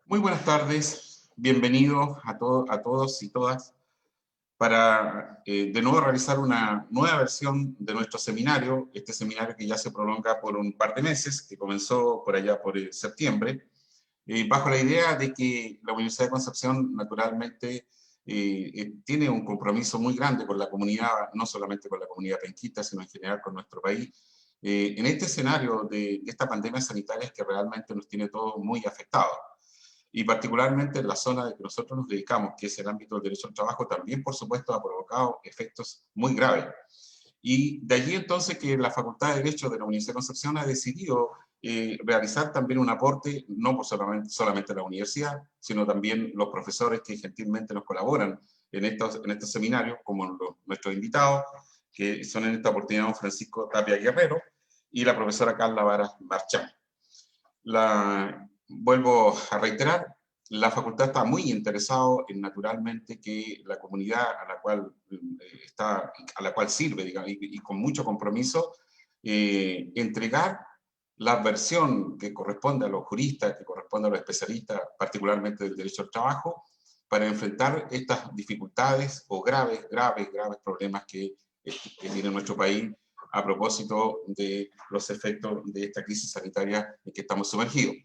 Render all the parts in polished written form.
Muy buenas tardes, bienvenidos a todos y todas para de nuevo realizar una nueva versión de nuestro seminario, este seminario que ya se prolonga por un par de meses, que comenzó por allá por septiembre, bajo la idea de que la Universidad de Concepción naturalmente tiene un compromiso muy grande con la comunidad, no solamente con la comunidad penquista, sino en general con nuestro país, en este escenario de esta pandemia sanitaria que realmente nos tiene todos muy afectados. Y particularmente en la zona de que nosotros nos dedicamos, que es el ámbito del derecho al trabajo, también por supuesto ha provocado efectos muy graves. Y de allí entonces que la Facultad de Derecho de la Universidad de Concepción ha decidido realizar también un aporte, no por solamente la universidad, sino también los profesores que gentilmente nos colaboran en estos seminarios, como nuestros invitados, que son en esta oportunidad Francisco Tapia Guerrero y la profesora Carla Vara Marchán. Vuelvo a reiterar, la facultad está muy interesada en naturalmente que la comunidad a la cual sirve, digamos, y con mucho compromiso, entregar la versión que corresponde a los juristas, que corresponde a los especialistas, particularmente del derecho al trabajo, para enfrentar estas dificultades o graves problemas que tiene nuestro país a propósito de los efectos de esta crisis sanitaria en que estamos sumergidos.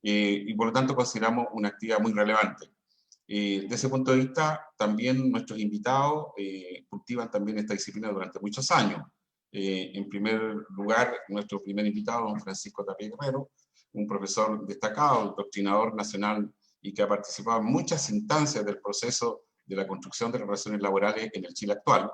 Y por lo tanto consideramos una actividad muy relevante. Desde ese punto de vista, también nuestros invitados cultivan también esta disciplina durante muchos años. En primer lugar, nuestro primer invitado, don Francisco Tapia Guerrero, un profesor destacado, doctrinador nacional y que ha participado en muchas instancias del proceso de la construcción de relaciones laborales en el Chile actual.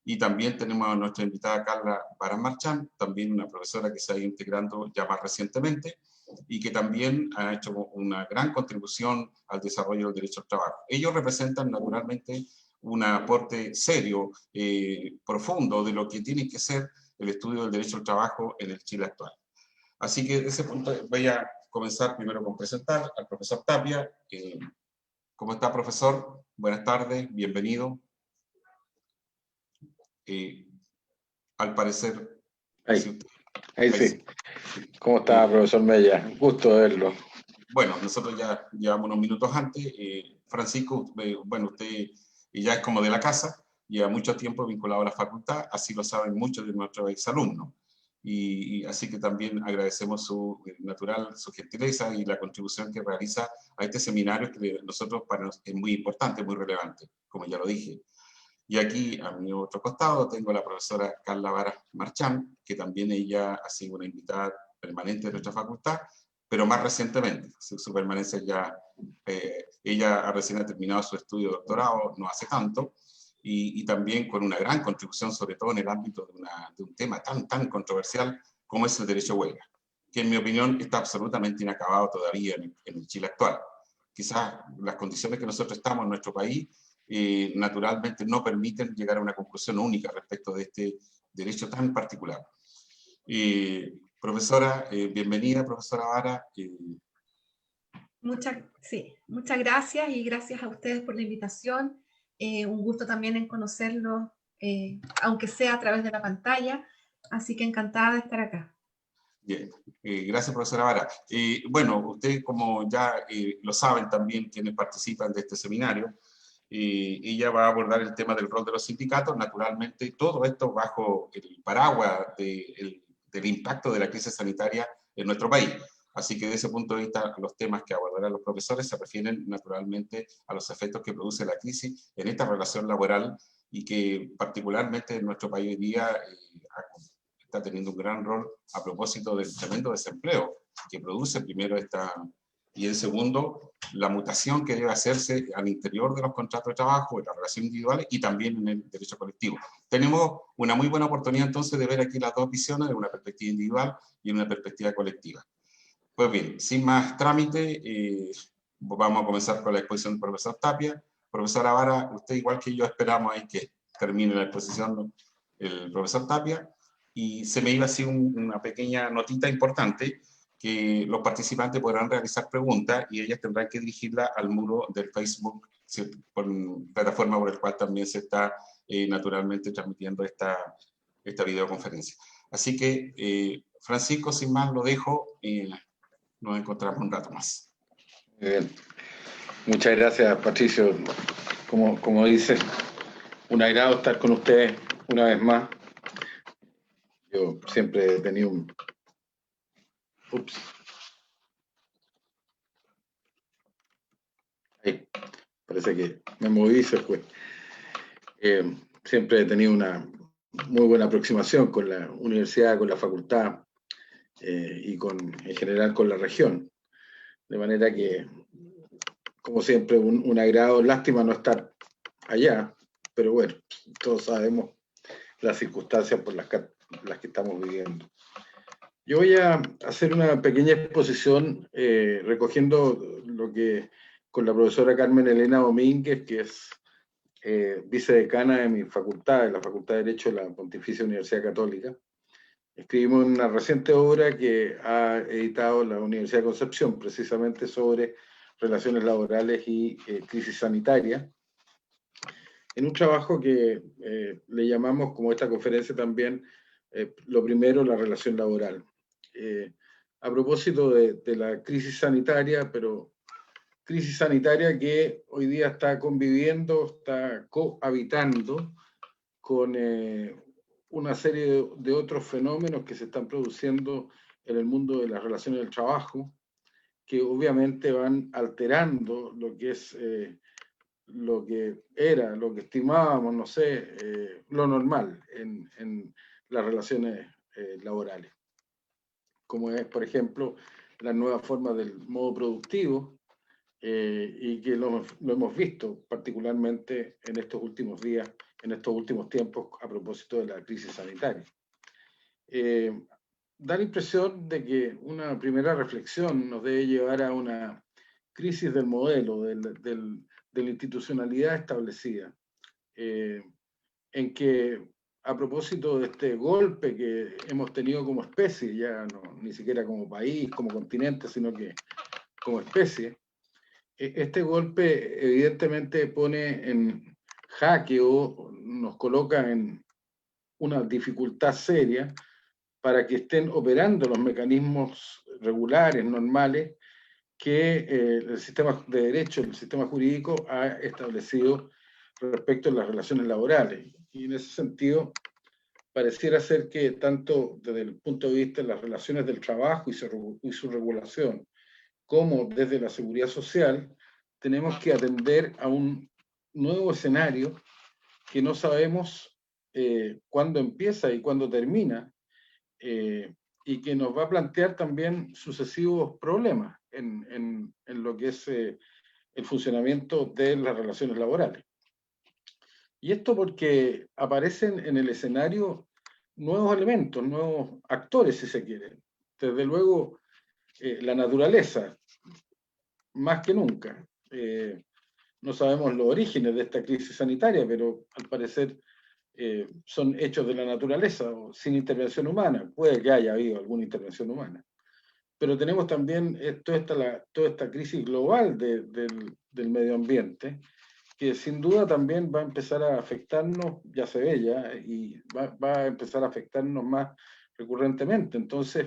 Y también tenemos a nuestra invitada Carla Vara Marchán, también una profesora que se ha ido integrando ya más recientemente y que también ha hecho una gran contribución al desarrollo del derecho al trabajo. Ellos representan naturalmente un aporte serio, profundo de lo que tiene que ser el estudio del derecho al trabajo en el Chile actual. Así que de ese punto voy a comenzar primero con presentar al profesor Tapia. ¿Cómo está, profesor? Buenas tardes, bienvenido. Al parecer, ahí sí. ¿Cómo está, profesor Mella? Gusto verlo. Bueno, nosotros ya llevamos unos minutos antes. Francisco, bueno, usted ya es como de la casa, lleva mucho tiempo vinculado a la facultad, así lo saben muchos de nuestros exalumnos. Y así que también agradecemos su gentileza y la contribución que realiza a este seminario que nosotros para nosotros es muy importante, muy relevante, como ya lo dije. Y aquí, a mi otro costado, tengo a la profesora Carla Vara Marchán, que también ella ha sido una invitada permanente de nuestra facultad, pero más recientemente, su permanencia ya, ella recién ha terminado su estudio de doctorado, no hace tanto, y también con una gran contribución, sobre todo en el ámbito de un tema tan controversial como es el derecho a huelga, que en mi opinión está absolutamente inacabado todavía en el Chile actual. Quizás las condiciones que nosotros estamos en nuestro país naturalmente no permiten llegar a una conclusión única respecto de este derecho tan particular. Profesora, bienvenida, profesora Vara. Muchas gracias y gracias a ustedes por la invitación. Un gusto también en conocerlos, aunque sea a través de la pantalla, así que encantada de estar acá. Bien, gracias, profesora Vara. Bueno, ustedes como ya lo saben también quienes participan de este seminario, ella va a abordar el tema del rol de los sindicatos, naturalmente todo esto bajo el paraguas del impacto de la crisis sanitaria en nuestro país. Así que desde ese punto de vista los temas que abordarán los profesores se refieren naturalmente a los efectos que produce la crisis en esta relación laboral y que particularmente en nuestro país hoy día está teniendo un gran rol a propósito del tremendo desempleo que produce primero y en segundo, la mutación que debe hacerse al interior de los contratos de trabajo, en las relaciones individuales y también en el derecho colectivo. Tenemos una muy buena oportunidad entonces de ver aquí las dos visiones, de una perspectiva individual y una perspectiva colectiva. Pues bien, sin más trámite, vamos a comenzar con la exposición del profesor Tapia. Profesora Vara, usted igual que yo esperamos ahí que termine la exposición el profesor Tapia, y se me iba así una pequeña notita importante, que los participantes podrán realizar preguntas y ellas tendrán que dirigirla al muro del Facebook, por plataforma por el cual también se está naturalmente transmitiendo esta videoconferencia. Así que, Francisco, sin más lo dejo, nos encontramos un rato más. Muy bien. Muchas gracias, Patricio. Como dice, un agrado estar con ustedes una vez más. Yo siempre he tenido un... Ups. Ahí, parece que me moví y se fue. Siempre he tenido una muy buena aproximación con la universidad, con la facultad y en general con la región. De manera que, como siempre, un agrado. Lástima no estar allá, pero bueno, todos sabemos las circunstancias por las que estamos viviendo. Yo voy a hacer una pequeña exposición recogiendo lo que con la profesora Carmen Elena Domínguez, que es vicedecana de mi facultad, de la Facultad de Derecho de la Pontificia Universidad Católica. Escribimos una reciente obra que ha editado la Universidad de Concepción, precisamente sobre relaciones laborales y crisis sanitaria, en un trabajo que le llamamos, como esta conferencia también, lo primero, la relación laboral. A propósito de la crisis sanitaria, pero crisis sanitaria que hoy día está conviviendo, está cohabitando con una serie de otros fenómenos que se están produciendo en el mundo de las relaciones del trabajo, que obviamente van alterando lo que es lo que era, lo que estimábamos, no sé, lo normal en las relaciones laborales, como es, por ejemplo, la nueva forma del modo productivo, y que lo hemos visto particularmente en estos últimos días, en estos últimos tiempos, a propósito de la crisis sanitaria. Da la impresión de que una primera reflexión nos debe llevar a una crisis del modelo, de la institucionalidad establecida, en que a propósito de este golpe que hemos tenido como especie, ya no, ni siquiera como país, como continente, sino que como especie, este golpe evidentemente pone en jaque o nos coloca en una dificultad seria para que estén operando los mecanismos regulares, normales, que el sistema de derecho, el sistema jurídico ha establecido respecto a las relaciones laborales. Y en ese sentido, pareciera ser que tanto desde el punto de vista de las relaciones del trabajo y su regulación, como desde la seguridad social, tenemos que atender a un nuevo escenario que no sabemos cuándo empieza y cuándo termina, y que nos va a plantear también sucesivos problemas en lo que es el funcionamiento de las relaciones laborales. Y esto porque aparecen en el escenario nuevos elementos, nuevos actores, si se quiere. Desde luego, la naturaleza, más que nunca. No sabemos los orígenes de esta crisis sanitaria, pero al parecer son hechos de la naturaleza o sin intervención humana. Puede que haya habido alguna intervención humana. Pero tenemos también toda esta crisis global del medio ambiente, que sin duda también va a empezar a afectarnos, ya se ve ya, y va a empezar a afectarnos más recurrentemente. Entonces,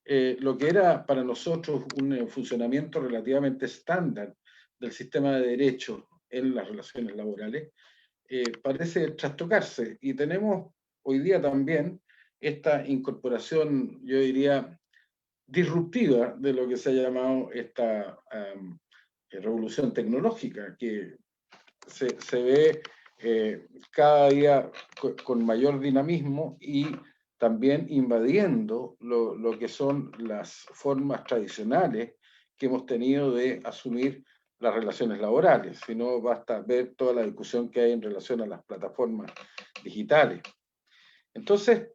lo que era para nosotros un funcionamiento relativamente estándar del sistema de derecho en las relaciones laborales, parece trastocarse. Y tenemos hoy día también esta incorporación, yo diría, disruptiva de lo que se ha llamado esta revolución tecnológica, que se ve cada día con mayor dinamismo y también invadiendo lo que son las formas tradicionales que hemos tenido de asumir las relaciones laborales. Si no, basta ver toda la discusión que hay en relación a las plataformas digitales. Entonces,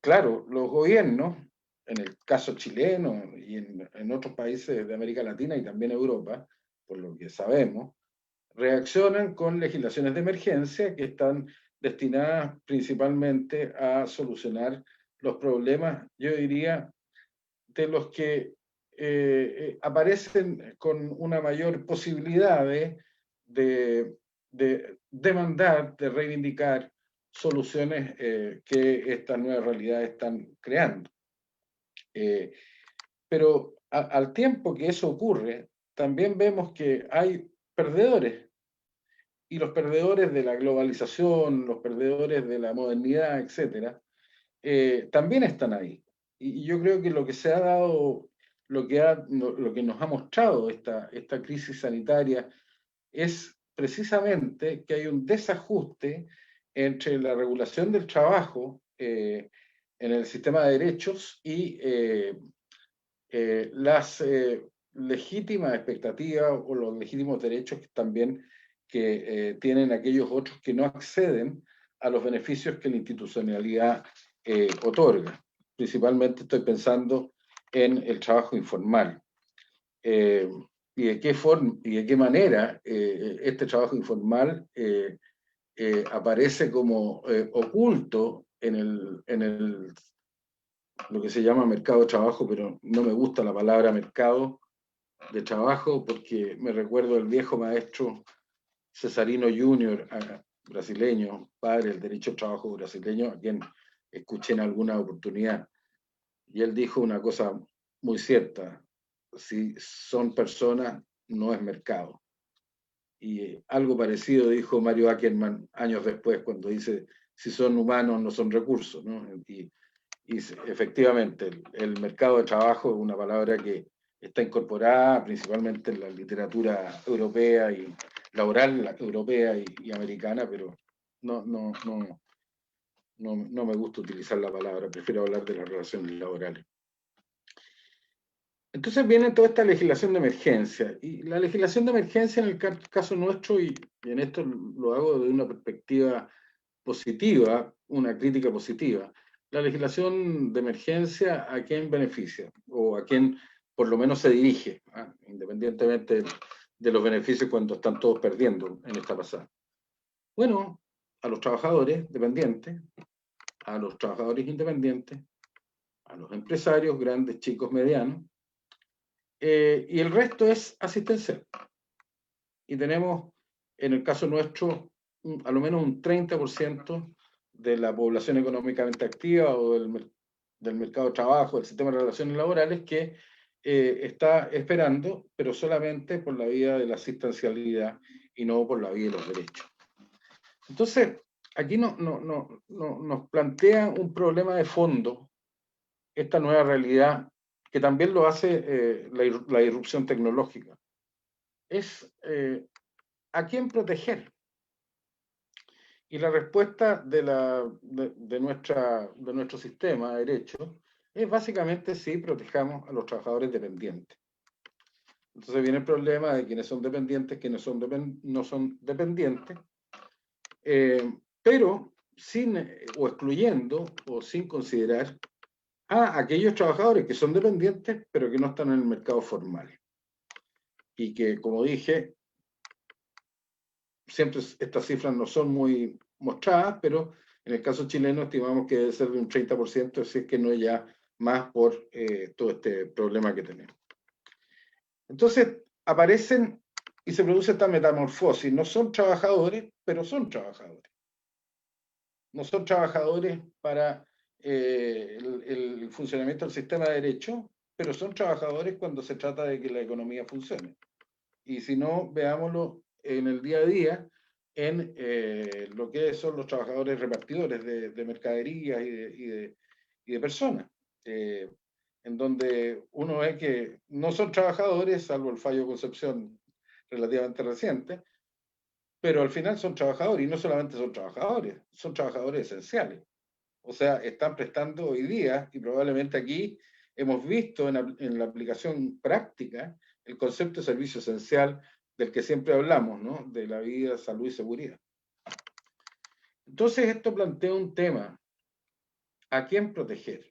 claro, los gobiernos, en el caso chileno y en otros países de América Latina y también Europa, por lo que sabemos, reaccionan con legislaciones de emergencia que están destinadas principalmente a solucionar los problemas, yo diría, de los que aparecen con una mayor posibilidad de demandar, de reivindicar soluciones que estas nuevas realidades están creando. Pero al tiempo que eso ocurre, también vemos que hay perdedores, y los perdedores de la globalización, los perdedores de la modernidad, etcétera, también están ahí. Y yo creo que lo que se ha dado, lo que nos ha mostrado esta crisis sanitaria es precisamente que hay un desajuste entre la regulación del trabajo en el sistema de derechos y las legítimas expectativas o los legítimos derechos que también tienen aquellos otros que no acceden a los beneficios que la institucionalidad otorga. Principalmente estoy pensando en el trabajo informal. Y de qué forma y de qué manera este trabajo informal aparece como oculto en lo que se llama mercado de trabajo, pero no me gusta la palabra mercado de trabajo porque me recuerdo del viejo maestro Cesarino Júnior, brasileño, padre del derecho al trabajo brasileño, a quien escuché en alguna oportunidad. Y él dijo una cosa muy cierta: si son personas, no es mercado. Y algo parecido dijo Mario Ackerman años después, cuando dice, si son humanos, no son recursos, ¿no? Y efectivamente, el mercado de trabajo es una palabra que está incorporada principalmente en la literatura europea y laboral europea y americana, pero no me gusta utilizar la palabra, prefiero hablar de las relaciones laborales. Entonces viene toda esta legislación de emergencia, y la legislación de emergencia en el caso nuestro, y en esto lo hago desde una perspectiva positiva, una crítica positiva, la legislación de emergencia, ¿a quién beneficia? O a quién por lo menos se dirige, independientemente de los beneficios cuando están todos perdiendo en esta pasada. Bueno, a los trabajadores dependientes, a los trabajadores independientes, a los empresarios, grandes, chicos, medianos, y el resto es asistencial. Y tenemos, en el caso nuestro, a lo menos un 30% de la población económicamente activa o del mercado de trabajo, del sistema de relaciones laborales, que está esperando, pero solamente por la vía de la asistencialidad y no por la vía de los derechos. Entonces, aquí nos plantea un problema de fondo esta nueva realidad, que también lo hace la irrupción tecnológica. Es ¿a quién proteger? Y la respuesta de nuestro sistema de derechos es básicamente sí, protejamos a los trabajadores dependientes. Entonces viene el problema de quienes son dependientes, quienes no son dependientes, pero sin o excluyendo o sin considerar a aquellos trabajadores que son dependientes pero que no están en el mercado formal. Y que, como dije, siempre estas cifras no son muy mostradas, pero en el caso chileno estimamos que debe ser de un 30%, si es que no ya más por todo este problema que tenemos. Entonces aparecen y se produce esta metamorfosis. No son trabajadores, pero son trabajadores. No son trabajadores para el funcionamiento del sistema de derecho, pero son trabajadores cuando se trata de que la economía funcione. Y si no, veámoslo en el día a día, en lo que son los trabajadores repartidores de mercaderías y de personas, en donde uno ve que no son trabajadores, salvo el fallo de Concepción relativamente reciente, pero al final son trabajadores, y no solamente son trabajadores esenciales. O sea, están prestando hoy día, y probablemente aquí hemos visto en la aplicación práctica el concepto de servicio esencial del que siempre hablamos, ¿no? De la vida, salud y seguridad. Entonces esto plantea un tema: ¿a quién proteger?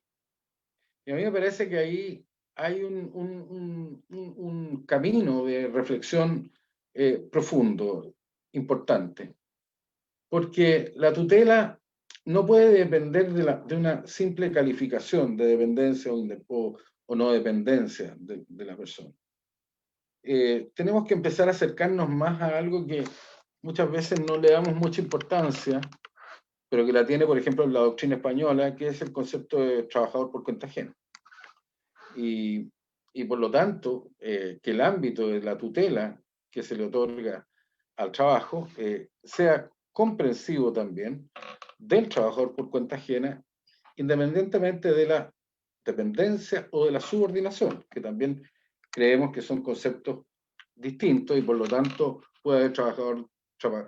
Y a mí me parece que ahí hay un camino de reflexión profundo, importante, porque la tutela no puede depender de una simple calificación de dependencia o no dependencia de la persona. Tenemos que empezar a acercarnos más a algo que muchas veces no le damos mucha importancia, pero que la tiene, por ejemplo, la doctrina española, que es el concepto de trabajador por cuenta ajena. Y y por lo tanto que el ámbito de la tutela que se le otorga al trabajo sea comprensivo también del trabajador por cuenta ajena, independientemente de la dependencia o de la subordinación, que también creemos que son conceptos distintos y por lo tanto puede haber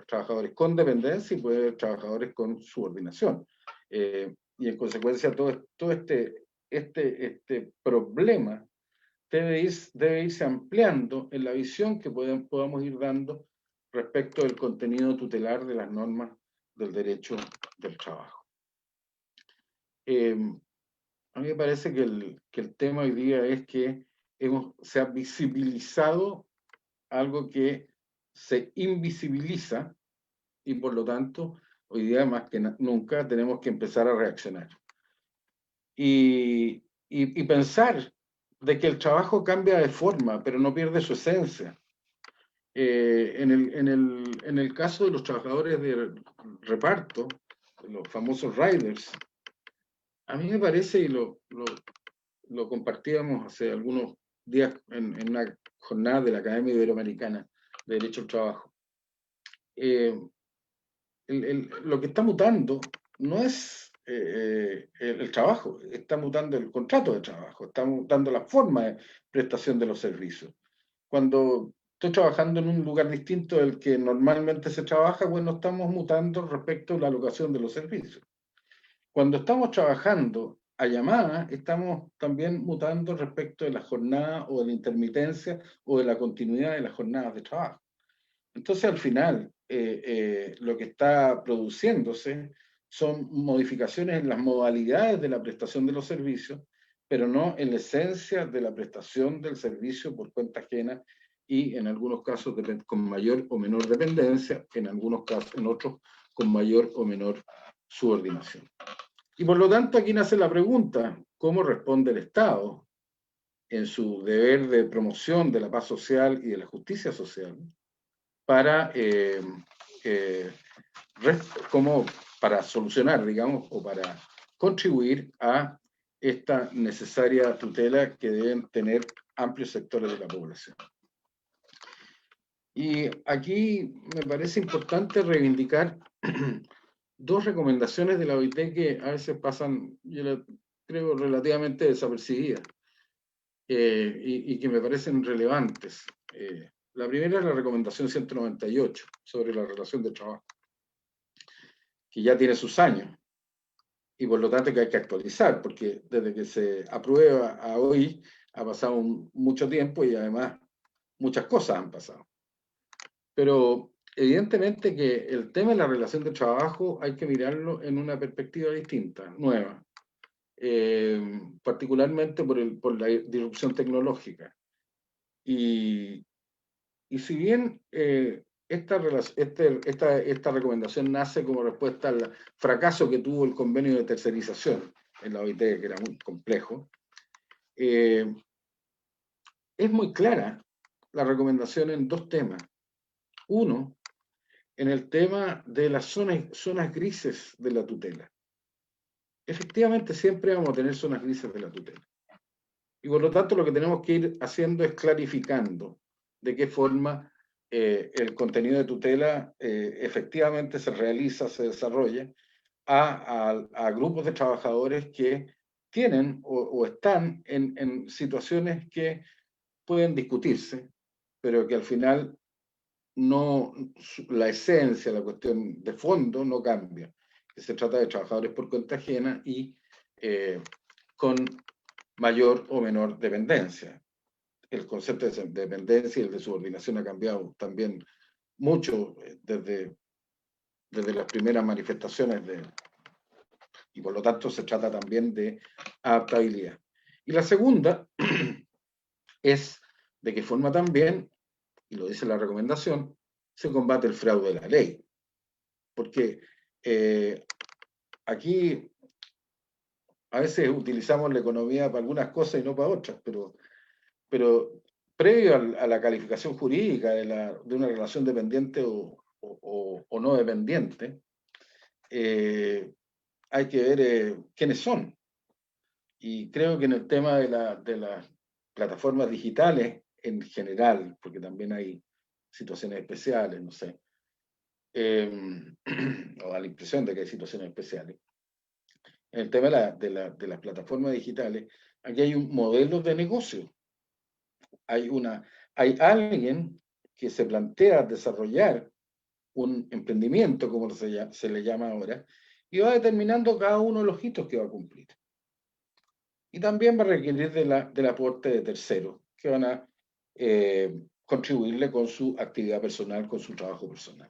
trabajadores con dependencia y puede haber trabajadores con subordinación. Y en consecuencia todo este problema debe irse ampliando en la visión que podamos ir dando respecto del contenido tutelar de las normas del derecho del trabajo. A mí me parece que el tema hoy día es que se ha visibilizado algo que se invisibiliza y por lo tanto hoy día más que nunca tenemos que empezar a reaccionar. Y pensar de que el trabajo cambia de forma, pero no pierde su esencia. En el caso de los trabajadores de reparto, los famosos riders, a mí me parece, y lo compartíamos hace algunos días en una jornada de la Academia Iberoamericana de Derecho al Trabajo, lo que está mutando no es el trabajo, está mutando el contrato de trabajo, está mutando la forma de prestación de los servicios. Cuando estoy trabajando en un lugar distinto del que normalmente se trabaja, bueno, estamos mutando respecto a la alocación de los servicios. Cuando estamos trabajando a llamada, estamos también mutando respecto de la jornada o de la intermitencia o de la continuidad de las jornadas de trabajo. Entonces, al final, lo que está produciéndose son modificaciones en las modalidades de la prestación de los servicios, pero no en la esencia de la prestación del servicio por cuenta ajena y en algunos casos con mayor o menor dependencia, en algunos casos, en otros con mayor o menor subordinación. Y por lo tanto, aquí nace la pregunta, ¿cómo responde el Estado en su deber de promoción de la paz social y de la justicia social para, como para solucionar, digamos, o para contribuir a esta necesaria tutela que deben tener amplios sectores de la población? Y aquí me parece importante reivindicar dos recomendaciones de la OIT que a veces pasan, yo creo, relativamente desapercibidas y que me parecen relevantes. La primera es la recomendación 198 sobre la relación de trabajo, que ya tiene sus años y por lo tanto que hay que actualizar, porque desde que se aprueba a hoy ha pasado mucho tiempo y además muchas cosas han pasado. Pero evidentemente que el tema de la relación de trabajo hay que mirarlo en una perspectiva distinta, nueva, particularmente por la disrupción tecnológica. Y si bien esta recomendación nace como respuesta al fracaso que tuvo el convenio de tercerización en la OIT, que era muy complejo, es muy clara la recomendación en dos temas. Uno, en el tema de las zonas grises de la tutela. Efectivamente, siempre vamos a tener zonas grises de la tutela. Y por lo tanto, lo que tenemos que ir haciendo es clarificando de qué forma el contenido de tutela efectivamente se realiza, se desarrolla a grupos de trabajadores que tienen o están en situaciones que pueden discutirse, pero que al final no, la esencia, la cuestión de fondo no cambia. Que se trata de trabajadores por cuenta ajena y con mayor o menor dependencia. El concepto de dependencia y el de subordinación ha cambiado también mucho desde las primeras manifestaciones y por lo tanto se trata también de adaptabilidad. Y la segunda es de qué forma también, y lo dice la recomendación, se combate el fraude de la ley. Porque aquí a veces utilizamos la economía para algunas cosas y no para otras, pero previo a la calificación jurídica de una relación dependiente o no dependiente, hay que ver quiénes son. Y creo que en el tema de la plataformas digitales en general, porque también hay situaciones especiales, no sé, o da la impresión de que hay situaciones especiales. En el tema de las plataformas digitales, aquí hay un modelo de negocio. Hay alguien que se plantea desarrollar un emprendimiento, como se le llama ahora, y va determinando cada uno de los hitos que va a cumplir. Y también va a requerir del aporte de terceros, que van a contribuirle con su actividad personal, con su trabajo personal.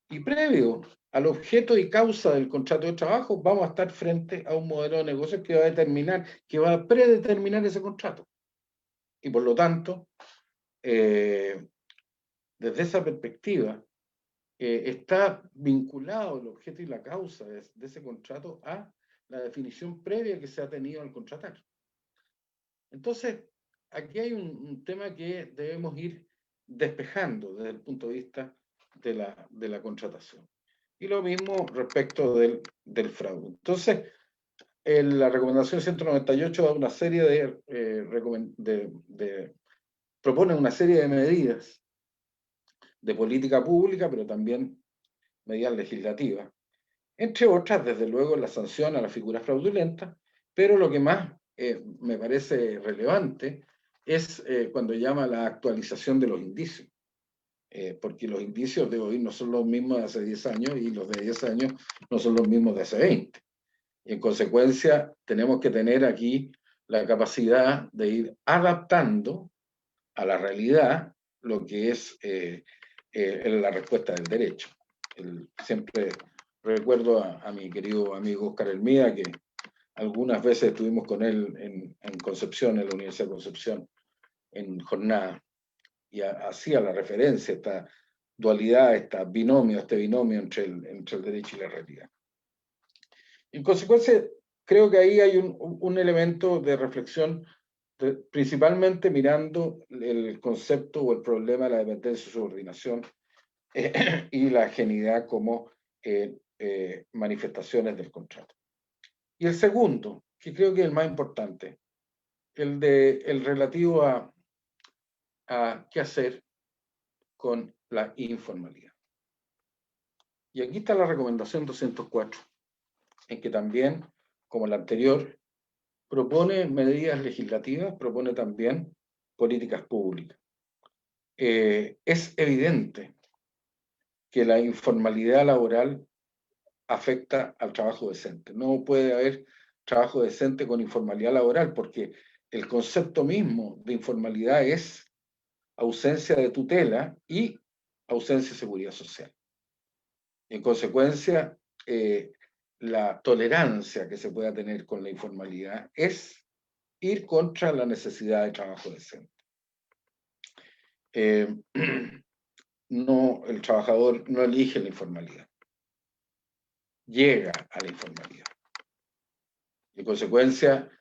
Y previo al objeto y causa del contrato de trabajo, vamos a estar frente a un modelo de negocio que va a determinar, que va a predeterminar ese contrato. Y por lo tanto, desde esa perspectiva, está vinculado el objeto y la causa de ese contrato a la definición previa que se ha tenido al contratar. Entonces, aquí hay un tema que debemos ir despejando desde el punto de vista de la contratación. Y lo mismo respecto del fraude. Entonces, la recomendación 198 da una serie propone una serie de medidas de política pública, pero también medidas legislativas. Entre otras, desde luego, la sanción a las figuras fraudulentas, pero lo que más me parece relevante es cuando llama la actualización de los indicios. Porque los indicios de hoy no son los mismos de hace 10 años y los de 10 años no son los mismos de hace 20. Y en consecuencia, tenemos que tener aquí la capacidad de ir adaptando a la realidad lo que es la respuesta del derecho. Siempre recuerdo a mi querido amigo Oscar Hermida, que algunas veces estuvimos con él en Concepción, en la Universidad de Concepción, en jornada, y hacía la referencia a esta dualidad, este binomio entre el derecho y la realidad. En consecuencia, creo que ahí hay un elemento de reflexión, principalmente mirando el concepto o el problema de la dependencia y subordinación y la ajenidad como manifestaciones del contrato. Y el segundo, que creo que es el más importante, el relativo a qué hacer con la informalidad. Y aquí está la recomendación 204, en que también, como la anterior, propone medidas legislativas, propone también políticas públicas. Es evidente que la informalidad laboral afecta al trabajo decente. No puede haber trabajo decente con informalidad laboral, porque el concepto mismo de informalidad es ausencia de tutela y ausencia de seguridad social. En consecuencia, la tolerancia que se pueda tener con la informalidad es ir contra la necesidad de trabajo decente. No, el trabajador no elige la informalidad, llega a la informalidad. En consecuencia,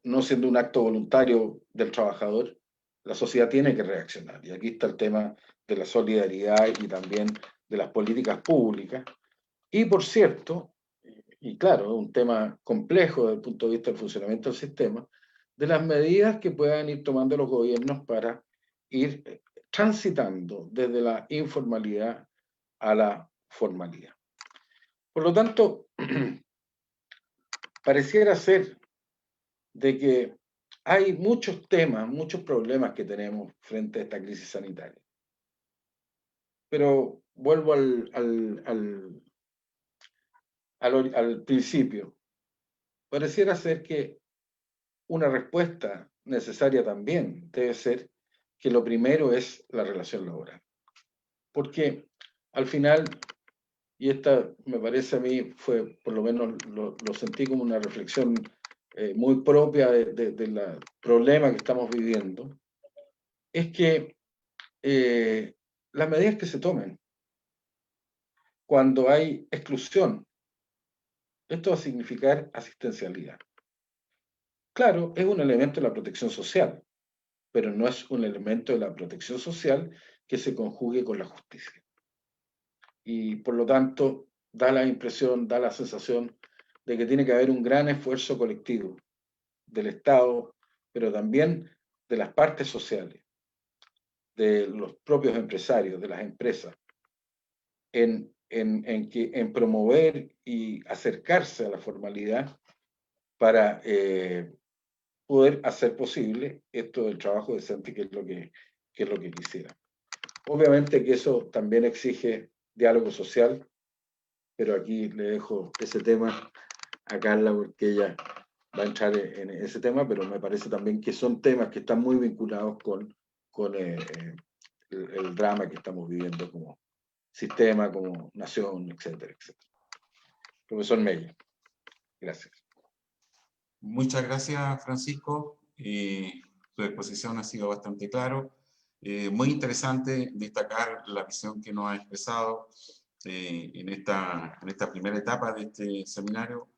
no siendo un acto voluntario del trabajador, la sociedad tiene que reaccionar. Y aquí está el tema de la solidaridad y también de las políticas públicas. Y por cierto, y claro, es un tema complejo desde el punto de vista del funcionamiento del sistema, de las medidas que puedan ir tomando los gobiernos para ir transitando desde la informalidad a la formalidad. Por lo tanto, pareciera ser de que hay muchos temas, muchos problemas que tenemos frente a esta crisis sanitaria. Pero vuelvo al principio. Pareciera ser que una respuesta necesaria también debe ser que lo primero es la relación laboral. Porque al final, y esta me parece a mí, fue, por lo menos lo sentí como una reflexión muy propia del problema que estamos viviendo, es que las medidas que se tomen cuando hay exclusión, esto va a significar asistencialidad. Claro, es un elemento de la protección social, pero no es un elemento de la protección social que se conjugue con la justicia. Y por lo tanto, da la impresión, da la sensación de que tiene que haber un gran esfuerzo colectivo del Estado, pero también de las partes sociales, de los propios empresarios, de las empresas, en promover y acercarse a la formalidad para poder hacer posible esto del trabajo decente, que es lo que quisiera. Obviamente que eso también exige diálogo social, pero aquí le dejo ese tema a Carla porque ella va a entrar en ese tema, pero me parece también que son temas que están muy vinculados con el drama que estamos viviendo como sistema, como nación, etcétera, etcétera. Profesor Mella, gracias. Muchas gracias, Francisco. Tu exposición ha sido bastante claro. Muy interesante destacar la visión que nos ha expresado en esta primera etapa de este seminario,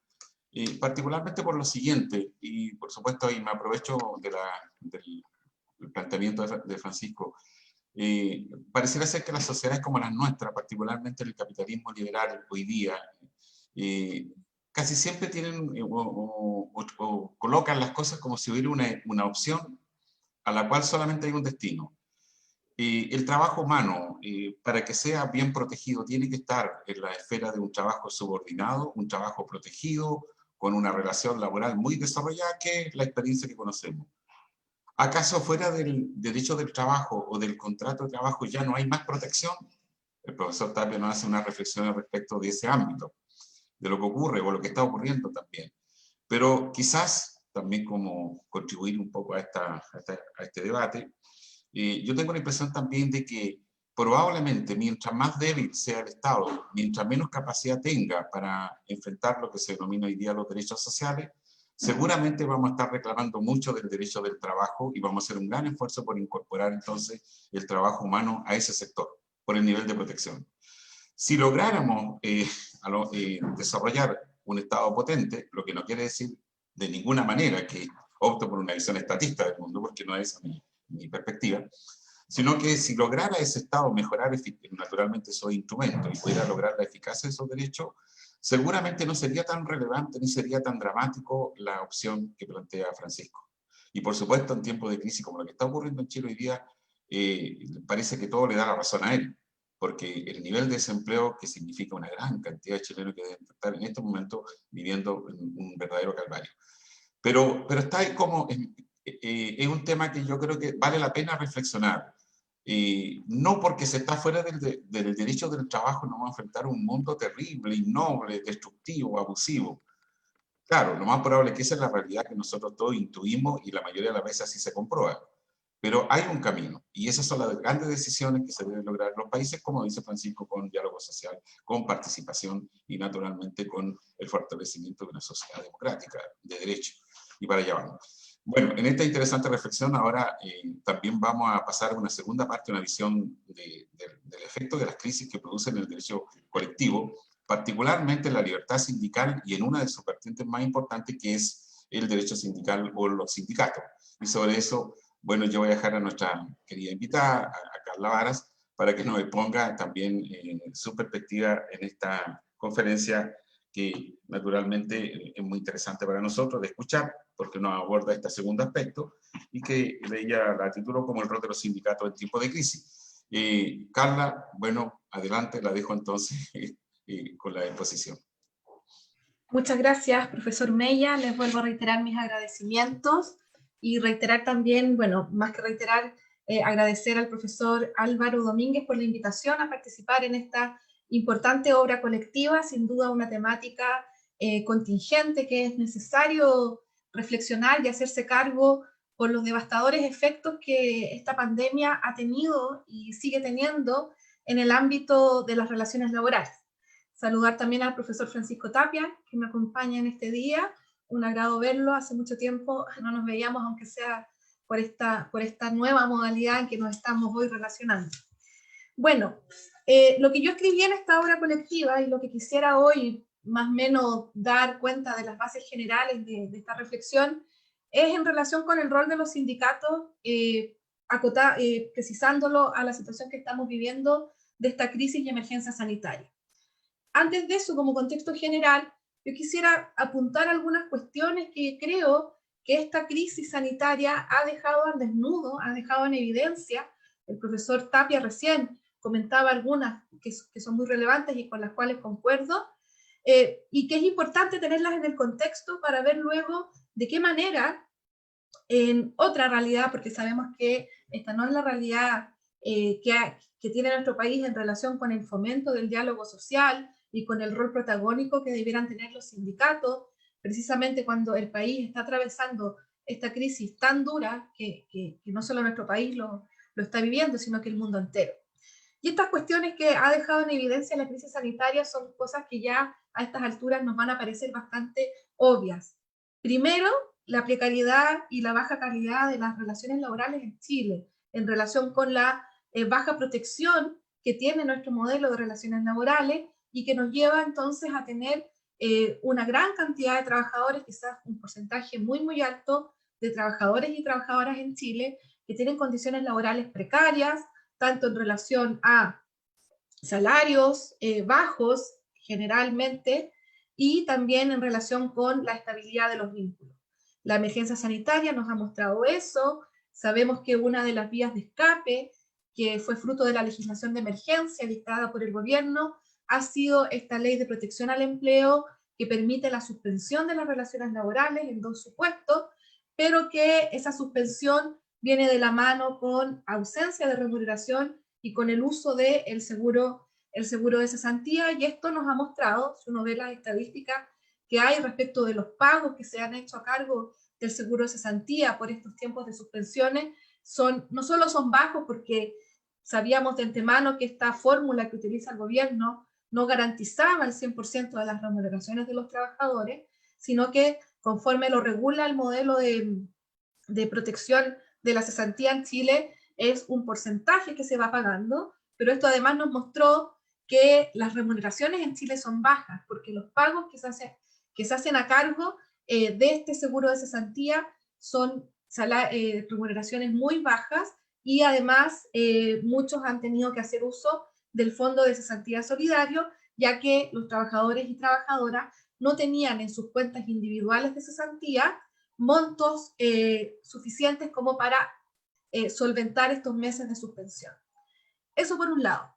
particularmente por lo siguiente, y por supuesto ahí me aprovecho del planteamiento de Francisco. Pareciera ser que las sociedades como las nuestras, particularmente el capitalismo liberal hoy día, casi siempre tienen o colocan las cosas como si hubiera una opción a la cual solamente hay un destino. El trabajo humano, para que sea bien protegido, tiene que estar en la esfera de un trabajo subordinado, un trabajo protegido, con una relación laboral muy desarrollada, que es la experiencia que conocemos. ¿Acaso fuera del derecho del trabajo o del contrato de trabajo ya no hay más protección? El profesor Tapia nos hace una reflexión respecto de ese ámbito, de lo que ocurre o lo que está ocurriendo también. Pero quizás, también como contribuir un poco a este debate, yo tengo la impresión también de que probablemente mientras más débil sea el Estado, mientras menos capacidad tenga para enfrentar lo que se denomina hoy día los derechos sociales, seguramente vamos a estar reclamando mucho del derecho del trabajo y vamos a hacer un gran esfuerzo por incorporar entonces el trabajo humano a ese sector, por el nivel de protección. Si lográramos desarrollar un Estado potente, lo que no quiere decir de ninguna manera que opto por una visión estatista del mundo, porque no es mi perspectiva, sino que si lograra ese Estado mejorar naturalmente esos instrumentos y pudiera lograr la eficacia de esos derechos, seguramente no sería tan relevante ni sería tan dramático la opción que plantea Francisco. Y por supuesto, en tiempos de crisis como lo que está ocurriendo en Chile hoy día, parece que todo le da la razón a él, porque el nivel de desempleo, que significa una gran cantidad de chilenos que deben estar en este momento viviendo un verdadero calvario. Pero está ahí como, es un tema que yo creo que vale la pena reflexionar. No porque se está fuera del derecho del trabajo nos vamos a enfrentar a un mundo terrible, innoble, destructivo, abusivo. Claro, lo más probable es que esa es la realidad que nosotros todos intuimos y la mayoría de las veces así se comprueba. Pero hay un camino, y esas son las grandes decisiones que se deben lograr en los países, como dice Francisco, con diálogo social, con participación y naturalmente con el fortalecimiento de una sociedad democrática, de derecho. Y para allá vamos. Bueno, en esta interesante reflexión ahora también vamos a pasar a una segunda parte, una visión del efecto de las crisis que producen el derecho colectivo, particularmente la libertad sindical y en una de sus vertientes más importantes, que es el derecho sindical o los sindicatos. Y sobre eso, bueno, yo voy a dejar a nuestra querida invitada, a Carla Varas, para que nos exponga también su perspectiva en esta conferencia que naturalmente es muy interesante para nosotros de escuchar, porque nos aborda este segundo aspecto y que ella la tituló como el rol de los sindicatos en tiempos de crisis. Carla, bueno, adelante, la dejo entonces con la exposición. Muchas gracias, profesor Mella. Les vuelvo a reiterar mis agradecimientos y reiterar también, bueno, más que reiterar, agradecer al profesor Álvaro Domínguez por la invitación a participar en esta importante obra colectiva, sin duda una temática contingente que es necesario reflexionar y hacerse cargo por los devastadores efectos que esta pandemia ha tenido y sigue teniendo en el ámbito de las relaciones laborales. Saludar también al profesor Francisco Tapia, que me acompaña en este día. Un agrado verlo, hace mucho tiempo no nos veíamos, aunque sea por esta nueva modalidad en que nos estamos hoy relacionando. Bueno, lo que yo escribí en esta obra colectiva y lo que quisiera hoy más o menos dar cuenta de las bases generales de esta reflexión es en relación con el rol de los sindicatos, precisándolo a la situación que estamos viviendo de esta crisis y emergencia sanitaria. Antes de eso, como contexto general, yo quisiera apuntar algunas cuestiones que creo que esta crisis sanitaria ha dejado al desnudo, ha dejado en evidencia. El profesor Tapia recién comentaba algunas que son muy relevantes y con las cuales concuerdo, y que es importante tenerlas en el contexto para ver luego de qué manera en otra realidad, porque sabemos que esta no es la realidad que tiene nuestro país en relación con el fomento del diálogo social y con el rol protagónico que debieran tener los sindicatos, precisamente cuando el país está atravesando esta crisis tan dura que no solo nuestro país lo está viviendo, sino que el mundo entero. Y estas cuestiones que ha dejado en evidencia la crisis sanitaria son cosas que ya a estas alturas nos van a parecer bastante obvias. Primero, la precariedad y la baja calidad de las relaciones laborales en Chile, en relación con la baja protección que tiene nuestro modelo de relaciones laborales y que nos lleva entonces a tener una gran cantidad de trabajadores, quizás un porcentaje muy, muy alto de trabajadores y trabajadoras en Chile que tienen condiciones laborales precarias, tanto en relación a salarios bajos generalmente, y también en relación con la estabilidad de los vínculos. La emergencia sanitaria nos ha mostrado eso. Sabemos que una de las vías de escape, que fue fruto de la legislación de emergencia dictada por el gobierno, ha sido esta ley de protección al empleo que permite la suspensión de las relaciones laborales en 2 supuestos, pero que esa suspensión viene de la mano con ausencia de remuneración y con el uso del seguro de cesantía, y esto nos ha mostrado, si uno ve las estadísticas que hay respecto de los pagos que se han hecho a cargo del seguro de cesantía por estos tiempos de suspensiones, no solo son bajos porque sabíamos de antemano que esta fórmula que utiliza el gobierno no garantizaba el 100% de las remuneraciones de los trabajadores, sino que conforme lo regula el modelo de protección de la cesantía en Chile, es un porcentaje que se va pagando, pero esto además nos mostró que las remuneraciones en Chile son bajas, porque los pagos que se hacen a cargo de este seguro de cesantía son remuneraciones muy bajas, y además muchos han tenido que hacer uso del Fondo de Cesantía Solidario, ya que los trabajadores y trabajadoras no tenían en sus cuentas individuales de cesantía montos suficientes como para solventar estos meses de suspensión. Eso por un lado.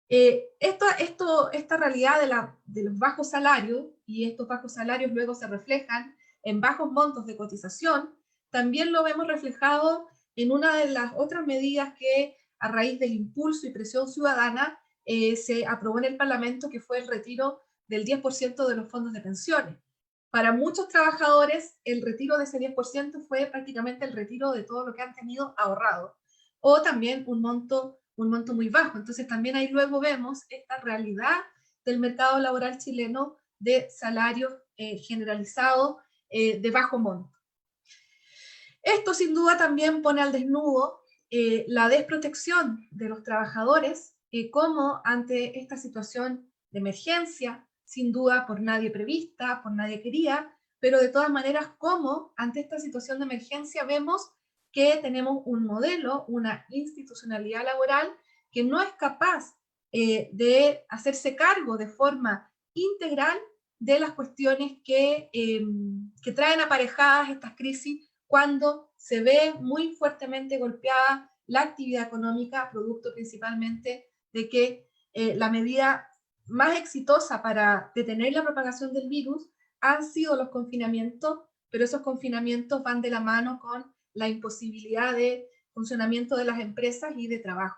Esta realidad de los bajos salarios, y estos bajos salarios luego se reflejan en bajos montos de cotización, también lo vemos reflejado en una de las otras medidas que a raíz del impulso y presión ciudadana se aprobó en el Parlamento, que fue el retiro del 10% de los fondos de pensiones. Para muchos trabajadores, el retiro de ese 10% fue prácticamente el retiro de todo lo que han tenido ahorrado, o también un monto muy bajo. Entonces también ahí luego vemos esta realidad del mercado laboral chileno de salarios generalizados de bajo monto. Esto sin duda también pone al desnudo la desprotección de los trabajadores, como ante esta situación de emergencia, sin duda por nadie prevista, por nadie querida, pero de todas maneras, como ante esta situación de emergencia vemos que tenemos un modelo, una institucionalidad laboral que no es capaz de hacerse cargo de forma integral de las cuestiones que traen aparejadas estas crisis, cuando se ve muy fuertemente golpeada la actividad económica, producto principalmente de que la medida más exitosa para detener la propagación del virus han sido los confinamientos, pero esos confinamientos van de la mano con la imposibilidad de funcionamiento de las empresas y de trabajo.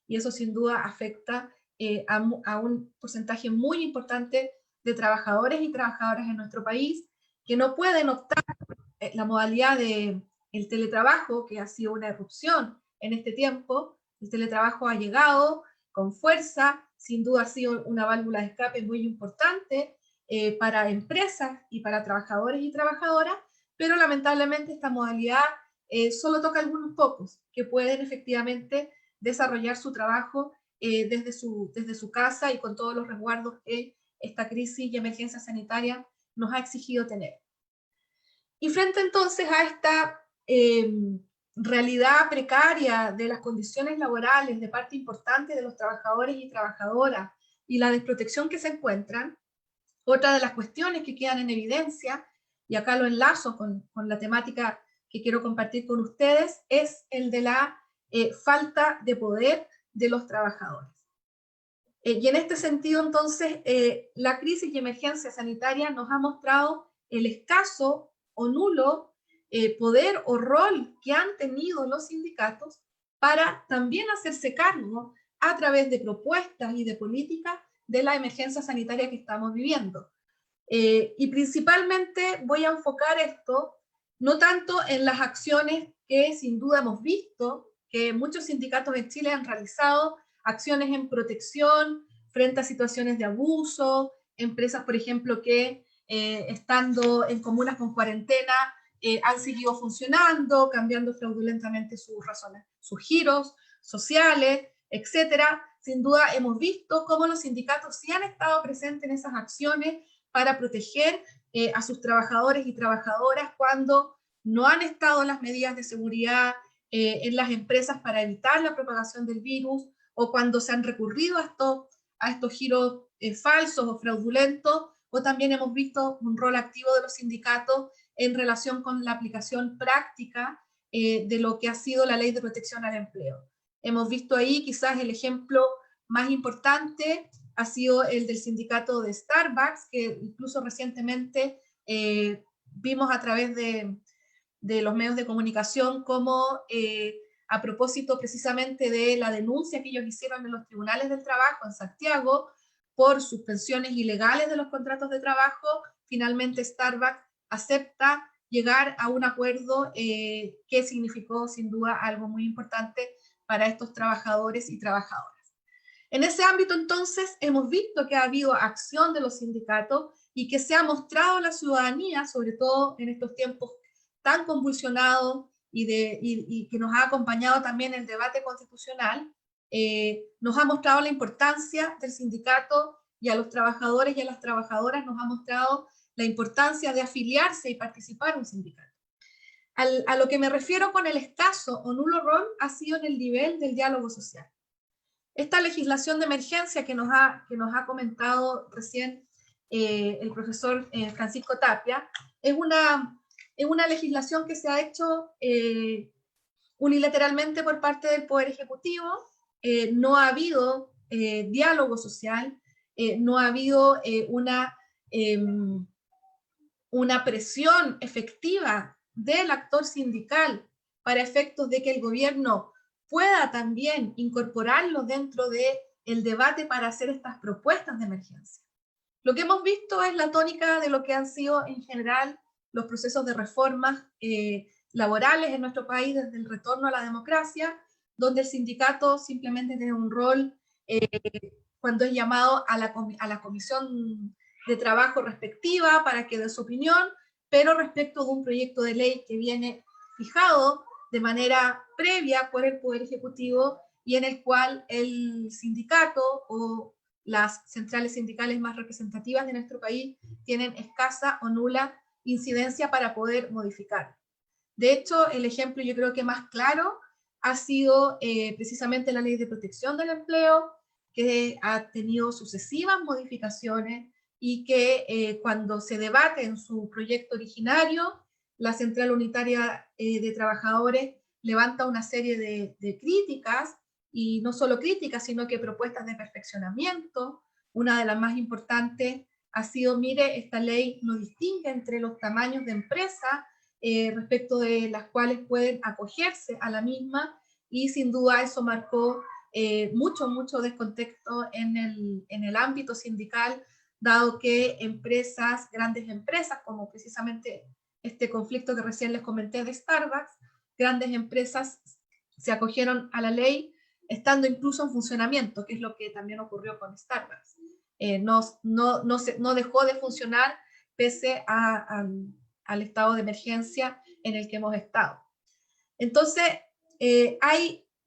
Y eso sin duda afecta a un porcentaje muy importante de trabajadores y trabajadoras en nuestro país que no pueden optar por la modalidad del teletrabajo, que ha sido una erupción en este tiempo. El teletrabajo ha llegado con fuerza, sin duda ha sido una válvula de escape muy importante para empresas y para trabajadores y trabajadoras, pero lamentablemente esta modalidad solo toca a algunos pocos que pueden efectivamente desarrollar su trabajo desde su casa y con todos los resguardos que esta crisis y emergencia sanitaria nos ha exigido tener. Y frente entonces a esta realidad precaria de las condiciones laborales de parte importante de los trabajadores y trabajadoras y la desprotección que se encuentran, otra de las cuestiones que quedan en evidencia y acá lo enlazo con la temática que quiero compartir con ustedes, es el de la falta de poder de los trabajadores. Y en este sentido, entonces, la crisis y emergencia sanitaria nos ha mostrado el escaso o nulo poder o rol que han tenido los sindicatos para también hacerse cargo a través de propuestas y de políticas de la emergencia sanitaria que estamos viviendo. Y principalmente voy a enfocar esto no tanto en las acciones que sin duda hemos visto, que muchos sindicatos en Chile han realizado, acciones en protección frente a situaciones de abuso, empresas, por ejemplo, que estando en comunas con cuarentena han seguido funcionando, cambiando fraudulentamente sus razones, sus giros sociales, etcétera. Sin duda hemos visto cómo los sindicatos sí han estado presentes en esas acciones para proteger a sus trabajadores y trabajadoras cuando no han estado las medidas de seguridad en las empresas para evitar la propagación del virus, o cuando se han recurrido a estos giros falsos o fraudulentos, o también hemos visto un rol activo de los sindicatos en relación con la aplicación práctica de lo que ha sido la Ley de Protección al Empleo. Hemos visto ahí quizás el ejemplo más importante ha sido el del sindicato de Starbucks, que incluso recientemente vimos a través de los medios de comunicación cómo a propósito precisamente de la denuncia que ellos hicieron en los tribunales del trabajo en Santiago por suspensiones ilegales de los contratos de trabajo, finalmente Starbucks acepta llegar a un acuerdo que significó sin duda algo muy importante para estos trabajadores y trabajadoras. En ese ámbito, entonces, hemos visto que ha habido acción de los sindicatos y que se ha mostrado a la ciudadanía, sobre todo en estos tiempos tan convulsionados y que nos ha acompañado también el debate constitucional, nos ha mostrado la importancia del sindicato, y a los trabajadores y a las trabajadoras nos ha mostrado la importancia de afiliarse y participar en un sindicato. A lo que me refiero con el escaso o nulo rol ha sido en el nivel del diálogo social. Esta legislación de emergencia que nos ha comentado recién el profesor Francisco Tapia, es una legislación que se ha hecho unilateralmente por parte del Poder Ejecutivo. No ha habido diálogo social, no ha habido una presión efectiva del actor sindical para efectos de que el gobierno pueda también incorporarlo dentro del debate para hacer estas propuestas de emergencia. Lo que hemos visto es la tónica de lo que han sido en general los procesos de reformas laborales en nuestro país desde el retorno a la democracia, donde el sindicato simplemente tiene un rol cuando es llamado a la comisión de trabajo respectiva para que dé su opinión, pero respecto de un proyecto de ley que viene fijado de manera previa por el Poder Ejecutivo y en el cual el sindicato o las centrales sindicales más representativas de nuestro país tienen escasa o nula incidencia para poder modificar. De hecho, el ejemplo yo creo que más claro ha sido precisamente la Ley de Protección del Empleo, que ha tenido sucesivas modificaciones y que cuando se debate en su proyecto originario, la Central Unitaria de Trabajadores levanta una serie de críticas, y no solo críticas, sino que propuestas de perfeccionamiento. Una de las más importantes ha sido, mire, esta ley no distingue entre los tamaños de empresa respecto de las cuales pueden acogerse a la misma, y sin duda eso marcó mucho descontexto en el ámbito sindical, dado que empresas, grandes empresas, como precisamente este conflicto que recién les comenté de Starbucks, grandes empresas se acogieron a la ley estando incluso en funcionamiento, que es lo que también ocurrió con Starbucks. No dejó de funcionar pese al estado de emergencia en el que hemos estado. Entonces,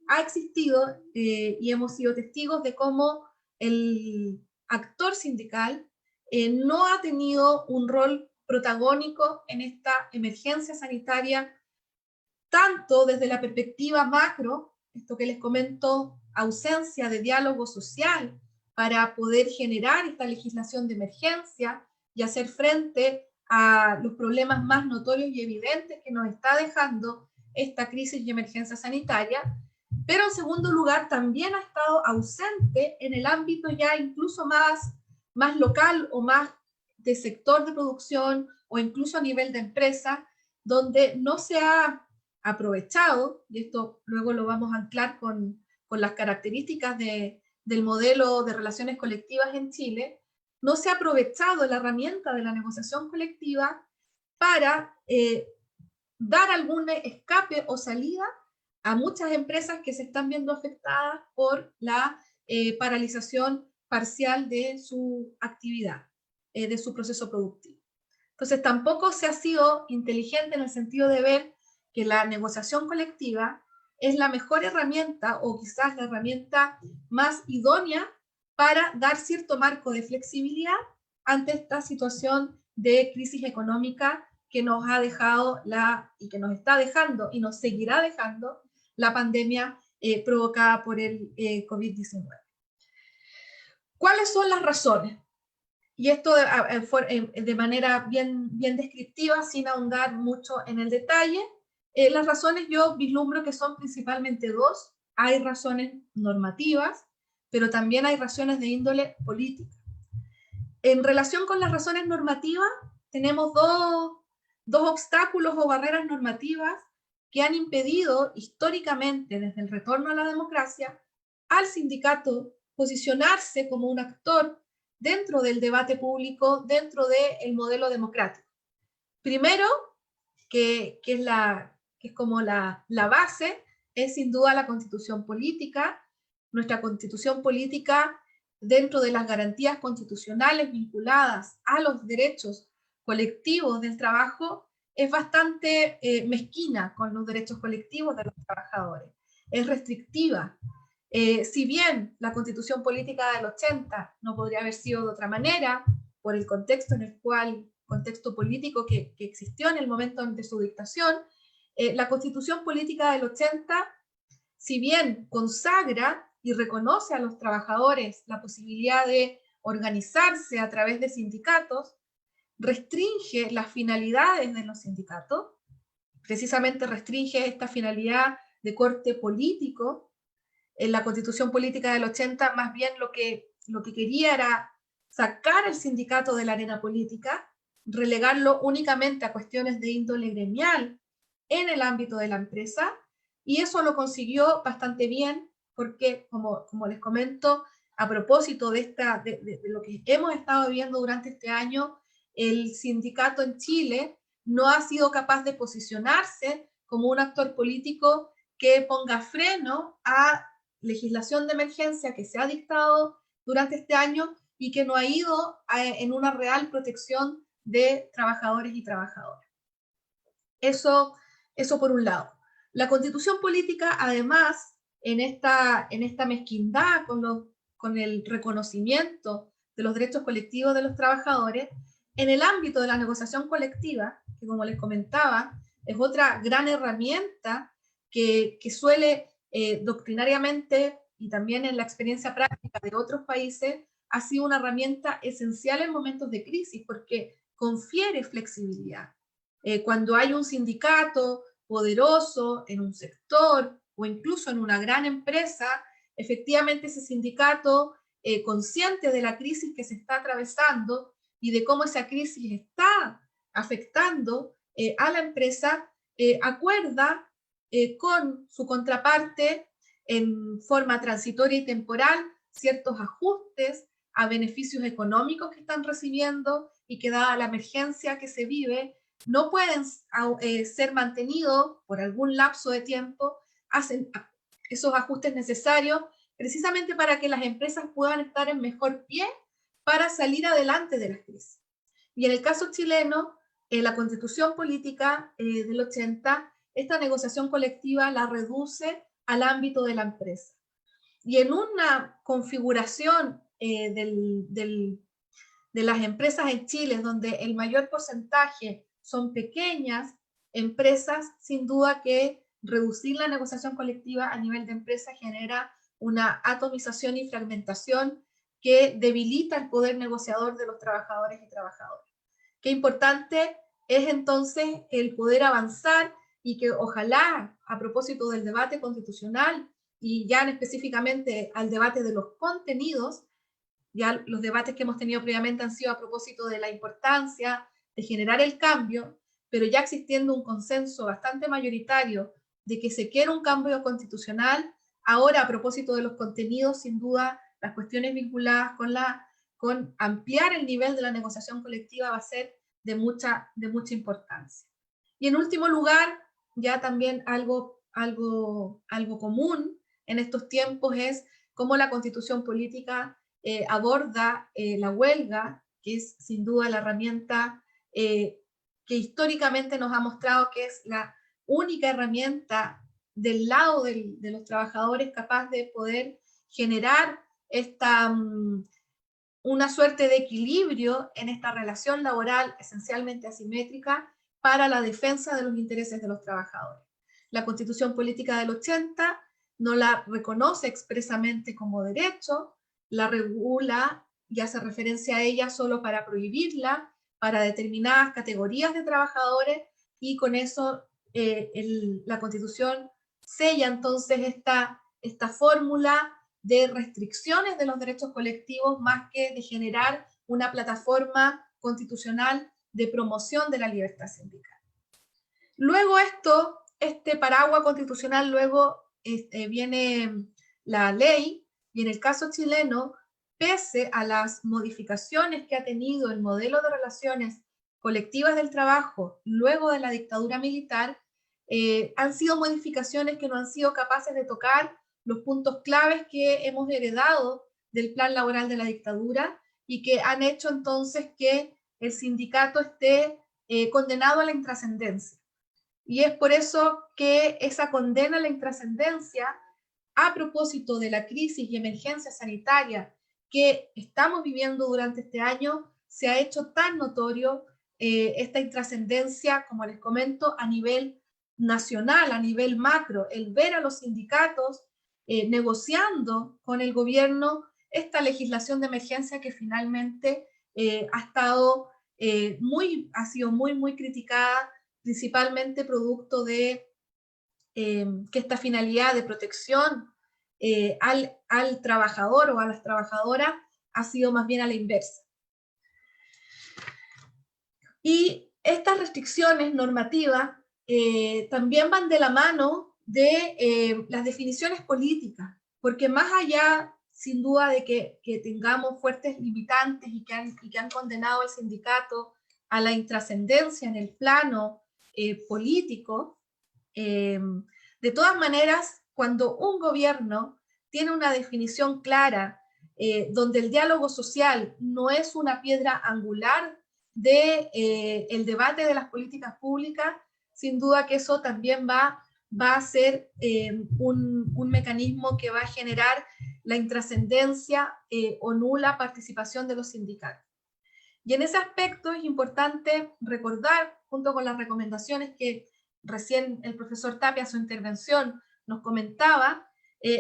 ha existido y hemos sido testigos de cómo el actor sindical no ha tenido un rol protagónico en esta emergencia sanitaria, tanto desde la perspectiva macro, esto que les comento, ausencia de diálogo social para poder generar esta legislación de emergencia y hacer frente a los problemas más notorios y evidentes que nos está dejando esta crisis y emergencia sanitaria, pero en segundo lugar también ha estado ausente en el ámbito ya incluso más local o más de sector de producción o incluso a nivel de empresa, donde no se ha aprovechado, y esto luego lo vamos a anclar con las características del modelo de relaciones colectivas en Chile, no se ha aprovechado la herramienta de la negociación colectiva para dar algún escape o salida a muchas empresas que se están viendo afectadas por la paralización parcial de su actividad, de su proceso productivo. Entonces tampoco se ha sido inteligente en el sentido de ver que la negociación colectiva es la mejor herramienta o quizás la herramienta más idónea para dar cierto marco de flexibilidad ante esta situación de crisis económica que nos ha dejado y que nos está dejando y nos seguirá dejando la pandemia provocada por el COVID-19. ¿Cuáles son las razones? Y esto de manera bien descriptiva, sin ahondar mucho en el detalle. Las razones yo vislumbro que son principalmente dos. Hay razones normativas, pero también hay razones de índole política. En relación con las razones normativas, tenemos dos obstáculos o barreras normativas que han impedido históricamente, desde el retorno a la democracia, al sindicato posicionarse como un actor dentro del debate público, dentro del modelo democrático. Primero, que es como la base, es sin duda la Constitución política. Nuestra Constitución política, dentro de las garantías constitucionales vinculadas a los derechos colectivos del trabajo, es bastante mezquina con los derechos colectivos de los trabajadores. Es restrictiva. Si bien la Constitución política del 80 no podría haber sido de otra manera, por el contexto contexto político que existió en el momento de su dictación, la Constitución política del 80, si bien consagra y reconoce a los trabajadores la posibilidad de organizarse a través de sindicatos, restringe las finalidades de los sindicatos, precisamente restringe esta finalidad de corte político. En la Constitución política del 80, más bien lo que quería era sacar al sindicato de la arena política, relegarlo únicamente a cuestiones de índole gremial en el ámbito de la empresa, y eso lo consiguió bastante bien, porque, como les comento, a propósito de lo que hemos estado viviendo durante este año, el sindicato en Chile no ha sido capaz de posicionarse como un actor político que ponga freno a legislación de emergencia que se ha dictado durante este año y que no ha ido en una real protección de trabajadores y trabajadoras. Eso por un lado. La Constitución política, además, en esta mezquindad con el reconocimiento de los derechos colectivos de los trabajadores, en el ámbito de la negociación colectiva, que como les comentaba, es otra gran herramienta que suele doctrinariamente y también en la experiencia práctica de otros países, ha sido una herramienta esencial en momentos de crisis, porque confiere flexibilidad. Cuando hay un sindicato poderoso en un sector o incluso en una gran empresa, efectivamente ese sindicato, consciente de la crisis que se está atravesando y de cómo esa crisis está afectando a la empresa, acuerda con su contraparte en forma transitoria y temporal ciertos ajustes a beneficios económicos que están recibiendo y que dada la emergencia que se vive, no pueden ser mantenidos por algún lapso de tiempo, hacen esos ajustes necesarios precisamente para que las empresas puedan estar en mejor pie para salir adelante de la crisis. Y en el caso chileno, la Constitución política del 80, esta negociación colectiva la reduce al ámbito de la empresa. Y en una configuración de las empresas en Chile, donde el mayor porcentaje son pequeñas empresas, sin duda que reducir la negociación colectiva a nivel de empresa genera una atomización y fragmentación que debilita el poder negociador de los trabajadores y trabajadoras. Qué importante es entonces el poder avanzar y que ojalá, a propósito del debate constitucional y ya específicamente al debate de los contenidos, ya los debates que hemos tenido previamente han sido a propósito de la importancia de generar el cambio, pero ya existiendo un consenso bastante mayoritario de que se quiere un cambio constitucional, ahora a propósito de los contenidos, sin duda, las cuestiones vinculadas con ampliar el nivel de la negociación colectiva va a ser de mucha importancia. Y en último lugar, ya también algo común en estos tiempos es cómo la Constitución política aborda la huelga, que es sin duda la herramienta que históricamente nos ha mostrado que es la única herramienta del lado de los trabajadores capaz de poder generar una suerte de equilibrio en esta relación laboral esencialmente asimétrica para la defensa de los intereses de los trabajadores. La Constitución Política del 80 no la reconoce expresamente como derecho, la regula y hace referencia a ella solo para prohibirla, para determinadas categorías de trabajadores, y con eso la Constitución sella entonces esta fórmula de restricciones de los derechos colectivos más que de generar una plataforma constitucional de promoción de la libertad sindical. Luego este paraguas constitucional, luego viene la ley, y en el caso chileno, pese a las modificaciones que ha tenido el modelo de relaciones colectivas del trabajo luego de la dictadura militar, han sido modificaciones que no han sido capaces de tocar los puntos claves que hemos heredado del plan laboral de la dictadura y que han hecho entonces que el sindicato esté condenado a la intrascendencia. Y es por eso que esa condena a la intrascendencia, a propósito de la crisis y emergencia sanitaria que estamos viviendo durante este año, se ha hecho tan notorio esta intrascendencia, como les comento, a nivel nacional, a nivel macro, el ver a los sindicatos negociando con el gobierno esta legislación de emergencia que finalmente ha sido muy criticada, principalmente producto de que esta finalidad de protección al trabajador o a las trabajadoras ha sido más bien a la inversa. Y estas restricciones normativas también van de la mano de las definiciones políticas, porque más allá, sin duda, de que tengamos fuertes limitantes y que han condenado al sindicato a la intrascendencia en el plano político, de todas maneras, cuando un gobierno tiene una definición clara, donde el diálogo social no es una piedra angular del debate de las políticas públicas, sin duda que eso también va a ser un mecanismo que va a generar la intrascendencia o nula participación de los sindicatos. Y en ese aspecto es importante recordar, junto con las recomendaciones que recién el profesor Tapia en su intervención nos comentaba,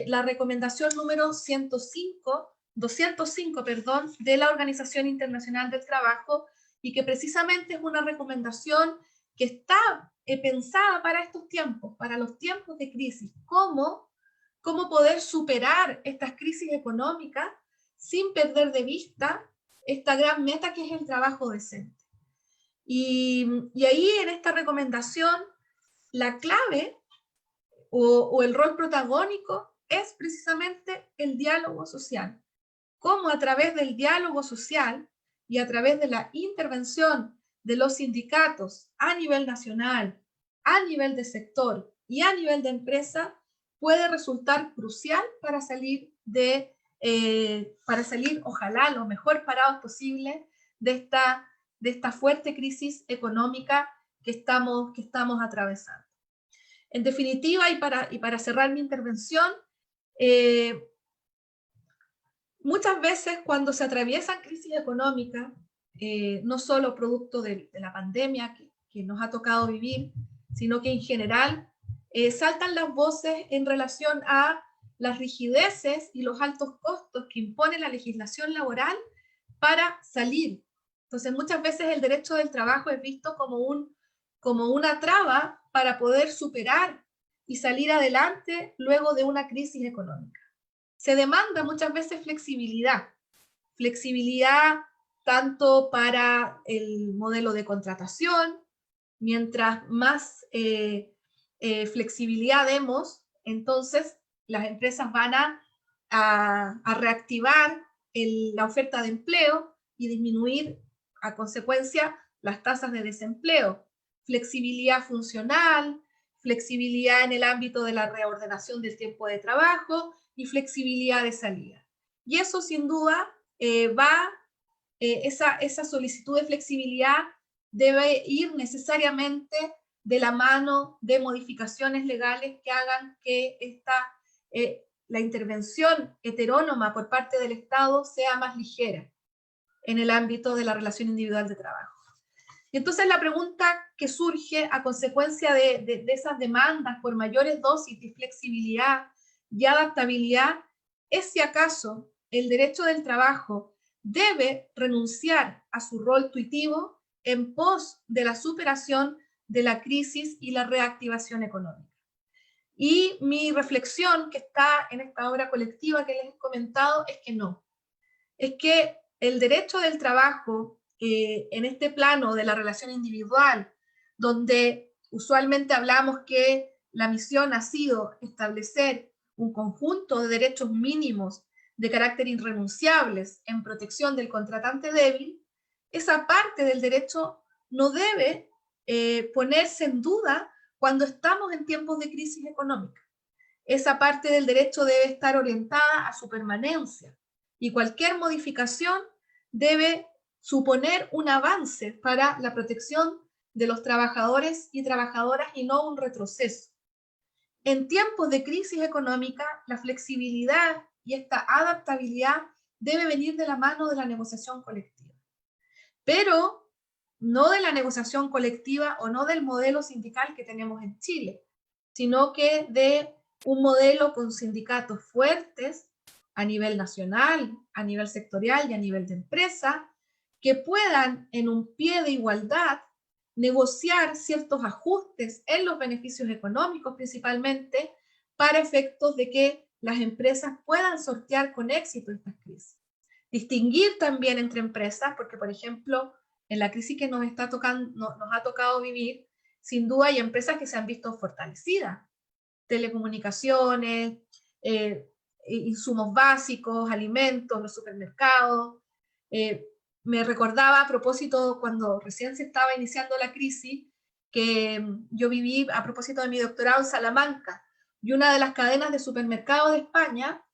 la recomendación número 205 de la Organización Internacional del Trabajo, y que precisamente es una recomendación que está pensada para estos tiempos, para los tiempos de crisis. ¿Cómo poder superar estas crisis económicas sin perder de vista esta gran meta que es el trabajo decente? Y ahí en esta recomendación la clave o el rol protagónico es precisamente el diálogo social. Cómo a través del diálogo social y a través de la intervención de los sindicatos a nivel nacional, a nivel de sector y a nivel de empresa puede resultar crucial para salir ojalá lo mejor parados posible de esta fuerte crisis económica que estamos atravesando. En definitiva, y para cerrar mi intervención, muchas veces cuando se atraviesan crisis económicas, no solo producto de la pandemia que nos ha tocado vivir, sino que en general saltan las voces en relación a las rigideces y los altos costos que impone la legislación laboral para salir Entonces, muchas veces el derecho del trabajo es visto como una traba para poder superar y salir adelante luego de una crisis económica. Se demanda muchas veces flexibilidad tanto para el modelo de contratación, mientras más flexibilidad demos, entonces las empresas van a reactivar la oferta de empleo y disminuir a consecuencia las tasas de desempleo. Flexibilidad funcional, flexibilidad en el ámbito de la reordenación del tiempo de trabajo y flexibilidad de salida. Y eso sin duda esa solicitud de flexibilidad debe ir necesariamente de la mano de modificaciones legales que hagan que la intervención heterónoma por parte del Estado sea más ligera en el ámbito de la relación individual de trabajo. Y entonces la pregunta que surge a consecuencia de esas demandas por mayores dosis de flexibilidad y adaptabilidad es si acaso el derecho del trabajo debe renunciar a su rol tuitivo en pos de la superación de la crisis y la reactivación económica. Y mi reflexión que está en esta obra colectiva que les he comentado es que no. Es que el derecho del trabajo en este plano de la relación individual, donde usualmente hablamos que la misión ha sido establecer un conjunto de derechos mínimos de carácter irrenunciables en protección del contratante débil, esa parte del derecho no debe ponerse en duda cuando estamos en tiempos de crisis económica. Esa parte del derecho debe estar orientada a su permanencia y cualquier modificación debe suponer un avance para la protección de los trabajadores y trabajadoras y no un retroceso. En tiempos de crisis económica, la flexibilidad y esta adaptabilidad debe venir de la mano de la negociación colectiva. Pero no de la negociación colectiva o no del modelo sindical que tenemos en Chile, sino que de un modelo con sindicatos fuertes a nivel nacional, a nivel sectorial y a nivel de empresa, que puedan en un pie de igualdad negociar ciertos ajustes en los beneficios económicos principalmente para efectos de que las empresas puedan sortear con éxito estas crisis. Distinguir también entre empresas, porque por ejemplo, en la crisis que nos ha tocado vivir, sin duda hay empresas que se han visto fortalecidas. Telecomunicaciones, insumos básicos, alimentos, los supermercados. Me recordaba a propósito cuando recién se estaba iniciando la crisis, que yo viví a propósito de mi doctorado en Salamanca, y una de las cadenas de supermercados de España,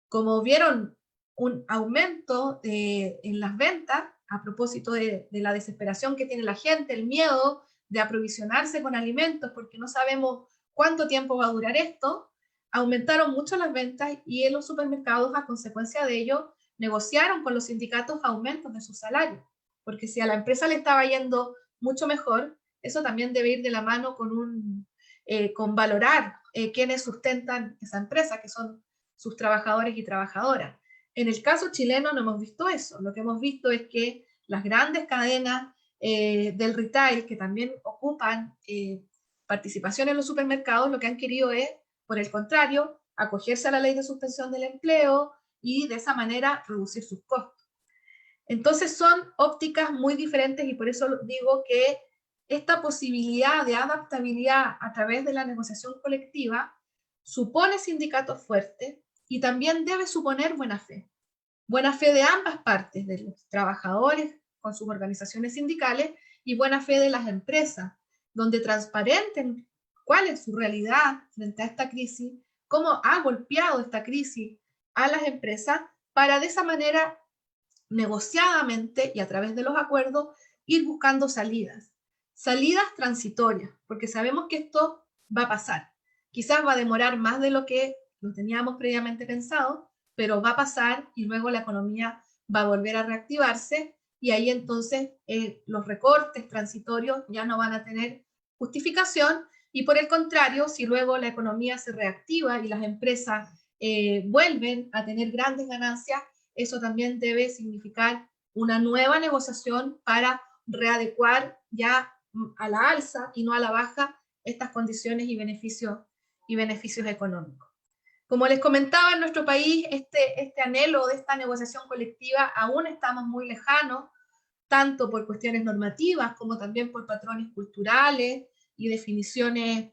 como vieron un aumento en las ventas, a propósito de la desesperación que tiene la gente, el miedo de aprovisionarse con alimentos porque no sabemos cuánto tiempo va a durar esto, aumentaron mucho las ventas y en los supermercados a consecuencia de ello negociaron con los sindicatos aumentos de sus salarios, porque si a la empresa le estaba yendo mucho mejor, eso también debe ir de la mano con valorar quienes sustentan esa empresa, que son sus trabajadores y trabajadoras. En el caso chileno no hemos visto eso. Lo que hemos visto es que las grandes cadenas del retail, que también ocupan participación en los supermercados, lo que han querido es, por el contrario, acogerse a la ley de suspensión del empleo y de esa manera reducir sus costos. Entonces son ópticas muy diferentes y por eso digo que esta posibilidad de adaptabilidad a través de la negociación colectiva supone sindicatos fuertes y también debe suponer buena fe. Buena fe de ambas partes, de los trabajadores con sus organizaciones sindicales y buena fe de las empresas, donde transparenten cuál es su realidad frente a esta crisis, cómo ha golpeado esta crisis a las empresas, para de esa manera, negociadamente y a través de los acuerdos, ir buscando salidas transitorias, porque sabemos que esto va a pasar. Quizás va a demorar más de lo que lo teníamos previamente pensado, pero va a pasar y luego la economía va a volver a reactivarse y ahí entonces los recortes transitorios ya no van a tener justificación y por el contrario, si luego la economía se reactiva y las empresas vuelven a tener grandes ganancias, eso también debe significar una nueva negociación para readecuar ya a la alza y no a la baja estas condiciones y beneficios económicos. Como les comentaba, en nuestro país este anhelo de esta negociación colectiva aún estamos muy lejanos, tanto por cuestiones normativas como también por patrones culturales y definiciones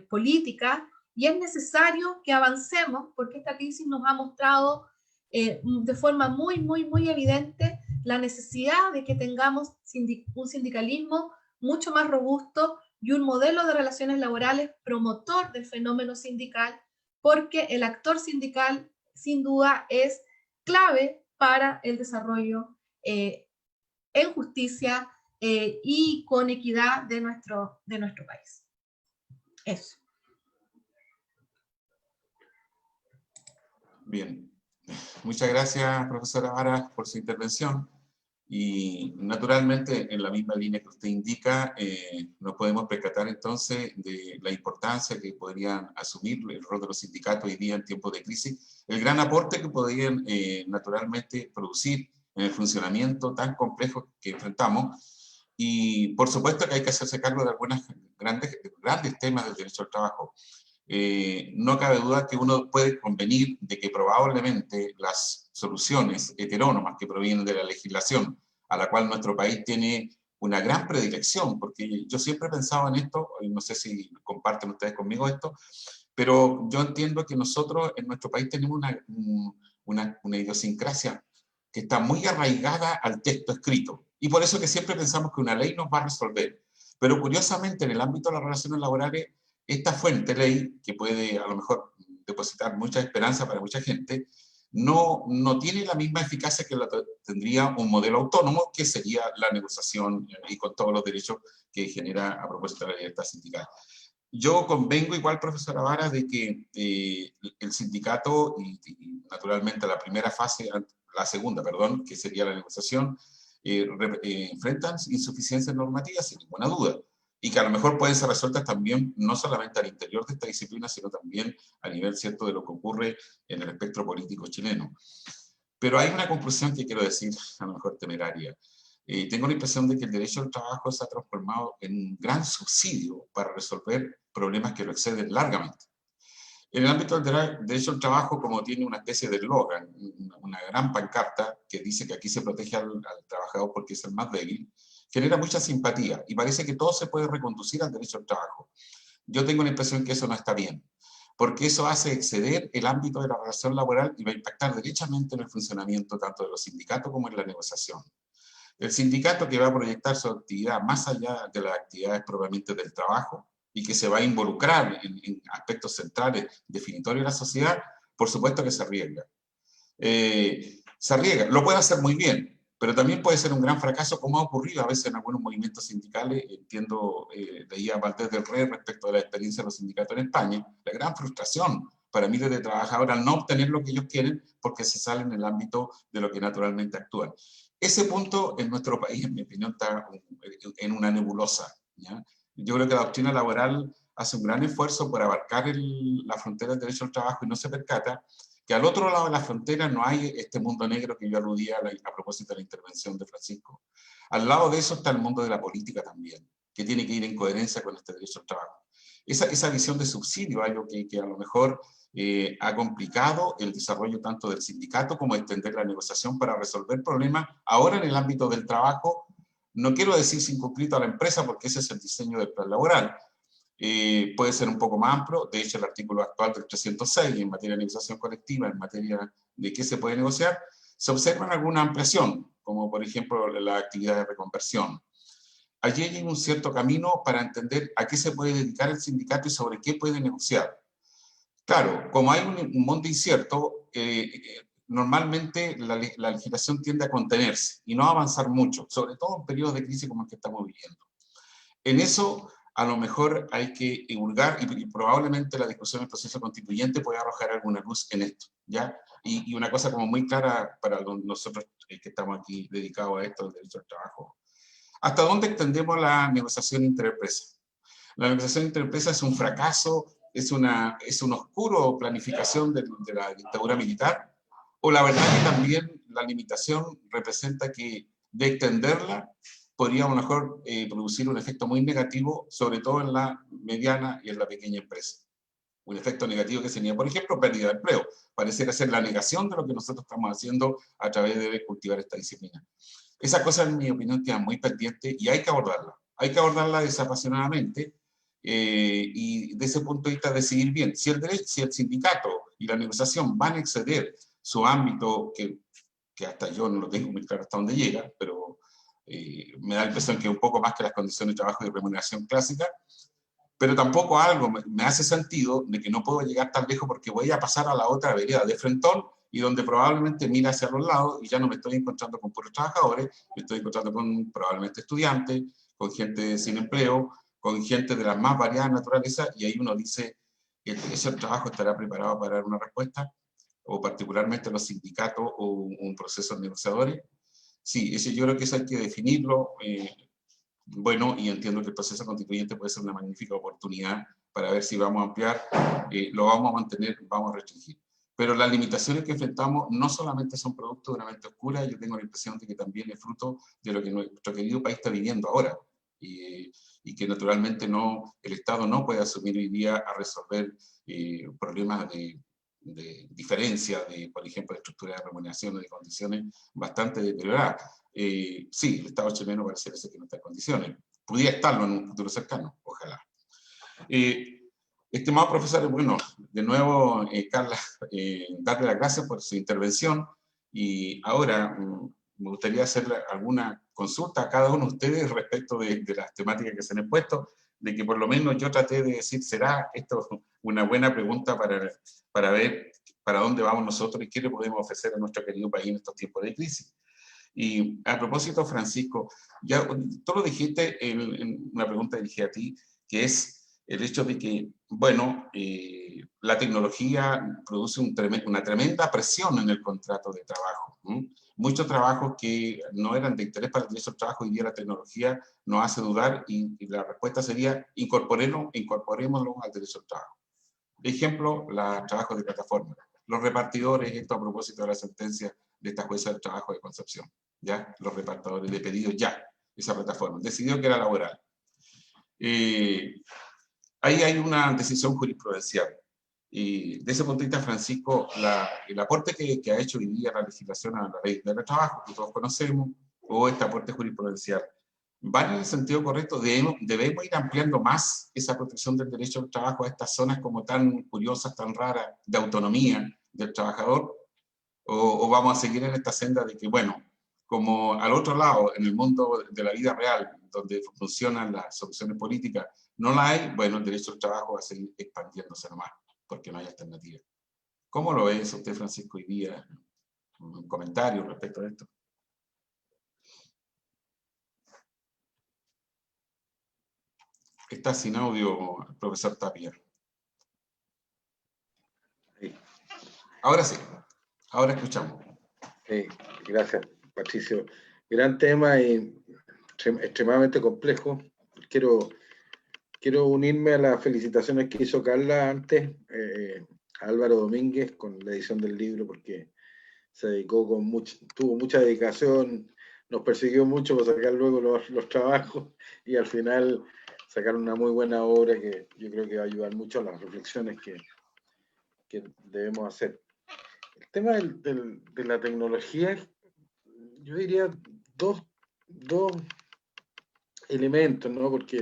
políticas, y es necesario que avancemos porque esta crisis nos ha mostrado de forma muy evidente la necesidad de que tengamos un sindicalismo mucho más robusto y un modelo de relaciones laborales promotor del fenómeno sindical, porque el actor sindical sin duda es clave para el desarrollo en justicia y con equidad de nuestro país. Eso. Bien. Muchas gracias, profesora Vara, por su intervención. Y naturalmente, en la misma línea que usted indica, nos podemos percatar entonces de la importancia que podrían asumir el rol de los sindicatos hoy día en tiempos de crisis, el gran aporte que podrían naturalmente producir en el funcionamiento tan complejo que enfrentamos. Y por supuesto que hay que hacerse cargo de algunos grandes temas del derecho al trabajo. No cabe duda que uno puede convenir de que probablemente las soluciones heterónomas que provienen de la legislación, a la cual nuestro país tiene una gran predilección, porque yo siempre he pensado en esto, y no sé si comparten ustedes conmigo esto, pero yo entiendo que nosotros en nuestro país tenemos una idiosincrasia que está muy arraigada al texto escrito, y por eso que siempre pensamos que una ley nos va a resolver. Pero curiosamente en el ámbito de las relaciones laborales, esta fuente ley, que puede a lo mejor depositar mucha esperanza para mucha gente, no tiene la misma eficacia que la tendría un modelo autónomo, que sería la negociación y con todos los derechos que genera a propósito de la libertad sindical. Yo convengo igual, profesora Vara, de que el sindicato y naturalmente la primera fase, la segunda, perdón, que sería la negociación, enfrentan insuficiencias normativas sin ninguna duda, y que a lo mejor pueden ser resueltas también no solamente al interior de esta disciplina, sino también a nivel cierto de lo que ocurre en el espectro político chileno. Pero hay una conclusión que quiero decir, a lo mejor temeraria. Tengo la impresión de que el derecho al trabajo se ha transformado en un gran subsidio para resolver problemas que lo exceden largamente. En el ámbito del derecho al trabajo, como tiene una especie de eslogan, una gran pancarta que dice que aquí se protege al trabajador porque es el más débil, genera mucha simpatía y parece que todo se puede reconducir al derecho al trabajo. Yo tengo la impresión que eso no está bien, porque eso hace exceder el ámbito de la relación laboral y va a impactar derechamente en el funcionamiento tanto de los sindicatos como en la negociación. El sindicato que va a proyectar su actividad más allá de las actividades propiamente del trabajo y que se va a involucrar en aspectos centrales definitorios de la sociedad, por supuesto que se arriesga. Se arriesga, lo puede hacer muy bien, pero también puede ser un gran fracaso, como ha ocurrido a veces en algunos movimientos sindicales. Entiendo, leía a Valdés del Rey respecto de la experiencia de los sindicatos en España, la gran frustración para miles de trabajadores al no obtener lo que ellos quieren porque se salen en el ámbito de lo que naturalmente actúan. Ese punto en nuestro país, en mi opinión, está en una nebulosa, ¿ya? Yo creo que la doctrina laboral hace un gran esfuerzo por abarcar la frontera del derecho al trabajo y no se percata que al otro lado de la frontera no hay este mundo negro que yo aludía a propósito de la intervención de Francisco. Al lado de eso está el mundo de la política también, que tiene que ir en coherencia con este derecho al trabajo. Esa visión de subsidio, algo que a lo mejor ha complicado el desarrollo tanto del sindicato como extender la negociación para resolver problemas ahora en el ámbito del trabajo. No quiero decir circunscrito a la empresa porque ese es el diseño del plan laboral. Puede ser un poco más amplio. De hecho, el artículo actual del 306 en materia de negociación colectiva, en materia de qué se puede negociar, se observa alguna ampliación, como por ejemplo la actividad de reconversión. Allí hay un cierto camino para entender a qué se puede dedicar el sindicato y sobre qué puede negociar. Claro, como hay un mundo incierto, normalmente la legislación tiende a contenerse y no a avanzar mucho, sobre todo en periodos de crisis como el que estamos viviendo. En eso, a lo mejor hay que divulgar y probablemente la discusión del proceso constituyente puede arrojar alguna luz en esto, ¿ya? Y una cosa como muy clara para nosotros que estamos aquí dedicados a esto, el derecho al trabajo. ¿Hasta dónde extendemos la negociación interempresa? La negociación interempresa es un fracaso, es una oscura planificación de la dictadura militar, o la verdad que también la limitación representa que de extenderla podría a lo mejor producir un efecto muy negativo, sobre todo en la mediana y en la pequeña empresa. Un efecto negativo que sería, por ejemplo, pérdida de empleo. Pareciera ser la negación de lo que nosotros estamos haciendo a través de cultivar esta disciplina. Esa cosa, en mi opinión, queda muy pendiente y hay que abordarla. Hay que abordarla desapasionadamente y desde ese punto de vista decidir bien. Si el sindicato y la negociación van a exceder su ámbito, que hasta yo no lo tengo muy claro hasta dónde llega, pero me da la impresión que un poco más que las condiciones de trabajo y remuneración clásica, pero tampoco algo me hace sentido de que no puedo llegar tan lejos porque voy a pasar a la otra vereda de frentón y donde probablemente mira hacia los lados y ya no me estoy encontrando con puros trabajadores, me estoy encontrando con probablemente estudiantes, con gente sin empleo, con gente de las más variadas naturalezas, y ahí uno dice que ese trabajo estará preparado para dar una respuesta, o particularmente los sindicatos o un proceso de negociadores. Sí, yo creo que eso hay que definirlo. Bueno, y entiendo que el proceso constituyente puede ser una magnífica oportunidad para ver si vamos a ampliar, lo vamos a mantener, vamos a restringir. Pero las limitaciones que enfrentamos no solamente son producto de una mente oscura, yo tengo la impresión de que también es fruto de lo que nuestro querido país está viviendo ahora. Y que naturalmente el Estado no puede asumir hoy día a resolver problemas de diferencia, por ejemplo, de estructura de remuneración o de condiciones bastante deterioradas. Sí, el Estado chileno parece ser que no está en condiciones. Pudiera estarlo en un futuro cercano, ojalá. Estimados profesores, bueno, de nuevo, Carla, darle las gracias por su intervención y ahora me gustaría hacerle alguna consulta a cada uno de ustedes respecto de las temáticas que se han puesto, de que por lo menos yo traté de decir, ¿será esto una buena pregunta para ver para dónde vamos nosotros y qué le podemos ofrecer a nuestro querido país en estos tiempos de crisis? Y a propósito, Francisco, ya tú lo dijiste en una pregunta dirigida a ti, que es el hecho de que, bueno, la tecnología produce una tremenda presión en el contrato de trabajo. Muchos trabajos que no eran de interés para el derecho al trabajo, hoy día la tecnología nos hace dudar y la respuesta sería incorporémoslo al derecho al trabajo. Ejemplo, los trabajos de plataforma. Los repartidores, esto a propósito de la sentencia de esta jueza del trabajo de Concepción, ¿ya? Los repartidores de pedidos ya, esa plataforma, decidió que era laboral. Ahí hay una decisión jurisprudencial. Y de ese punto de vista, Francisco, el aporte que ha hecho hoy día la legislación a la ley del trabajo, que todos conocemos, o este aporte jurisprudencial, ¿van en el sentido correcto? ¿Debemos ir ampliando más esa protección del derecho al trabajo a estas zonas como tan curiosas, tan raras, de autonomía del trabajador? ¿O vamos a seguir en esta senda de que, bueno, como al otro lado, en el mundo de la vida real, donde funcionan las soluciones políticas, no la hay, bueno, el derecho al trabajo va a seguir expandiéndose nomás, porque no hay alternativa? ¿Cómo lo ve usted, Francisco, hoy día? Un comentario respecto a esto. Está sin audio, profesor Tapia. Sí. Ahora sí, ahora escuchamos. Sí, gracias, Patricio. Gran tema y extremadamente complejo. Quiero unirme a las felicitaciones que hizo Carla antes, a Álvaro Domínguez con la edición del libro, porque se dedicó tuvo mucha dedicación, nos persiguió mucho para sacar luego los trabajos y al final sacaron una muy buena obra que yo creo que va a ayudar mucho a las reflexiones que debemos hacer. El tema de la tecnología, yo diría dos elementos, ¿no? Porque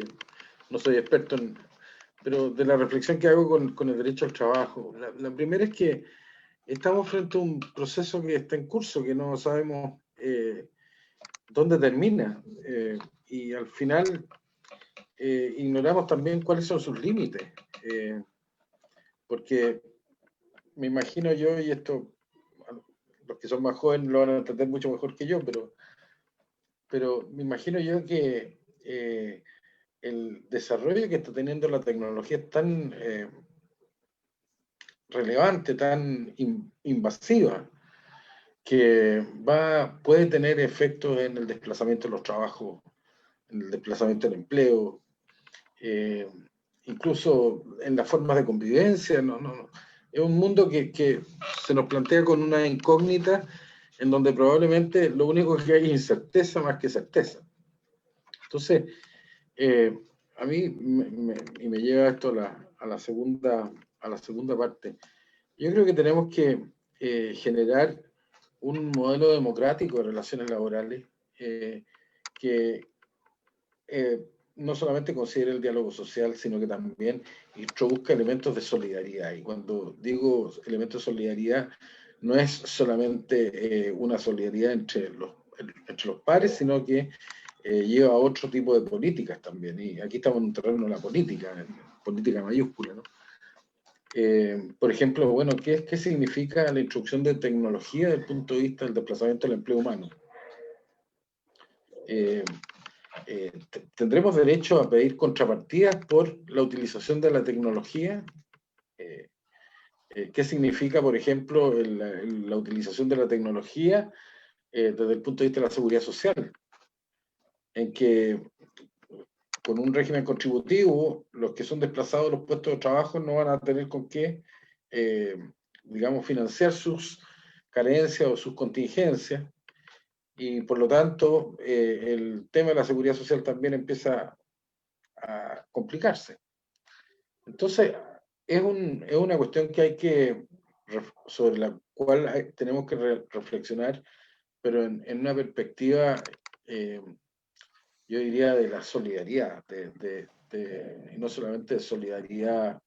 no soy experto pero de la reflexión que hago con el derecho al trabajo. La primera es que estamos frente a un proceso que está en curso, que no sabemos dónde termina. Y al final ignoramos también cuáles son sus límites. Porque me imagino yo, y esto los que son más jóvenes lo van a entender mucho mejor que yo, pero me imagino yo que el desarrollo que está teniendo la tecnología es tan relevante, tan invasiva, que puede tener efectos en el desplazamiento de los trabajos, en el desplazamiento del empleo, incluso en las formas de convivencia. es un mundo que se nos plantea con una incógnita en donde probablemente lo único que hay es incerteza más que certeza. Entonces, a mí me lleva esto a la segunda parte. Yo creo que tenemos que generar un modelo democrático de relaciones laborales que no solamente considere el diálogo social, sino que también introduzca elementos de solidaridad. Y cuando digo elementos de solidaridad, no es solamente una solidaridad entre los pares, sino que lleva a otro tipo de políticas también. Y aquí estamos en un terreno de la política mayúscula, ¿no? Por ejemplo, bueno, ¿qué significa la introducción de tecnología desde el punto de vista del desplazamiento del empleo humano? ¿Tendremos derecho a pedir contrapartidas por la utilización de la tecnología? ¿Qué significa, por ejemplo, la utilización de la tecnología desde el punto de vista de la seguridad social? En que con un régimen contributivo, los que son desplazados de los puestos de trabajo no van a tener con qué, digamos, financiar sus carencias o sus contingencias, y por lo tanto el tema de la seguridad social también empieza a complicarse. Entonces, es una cuestión que hay que, sobre la cual tenemos que reflexionar, pero en una perspectiva, yo diría, de la solidaridad, y no solamente de solidaridad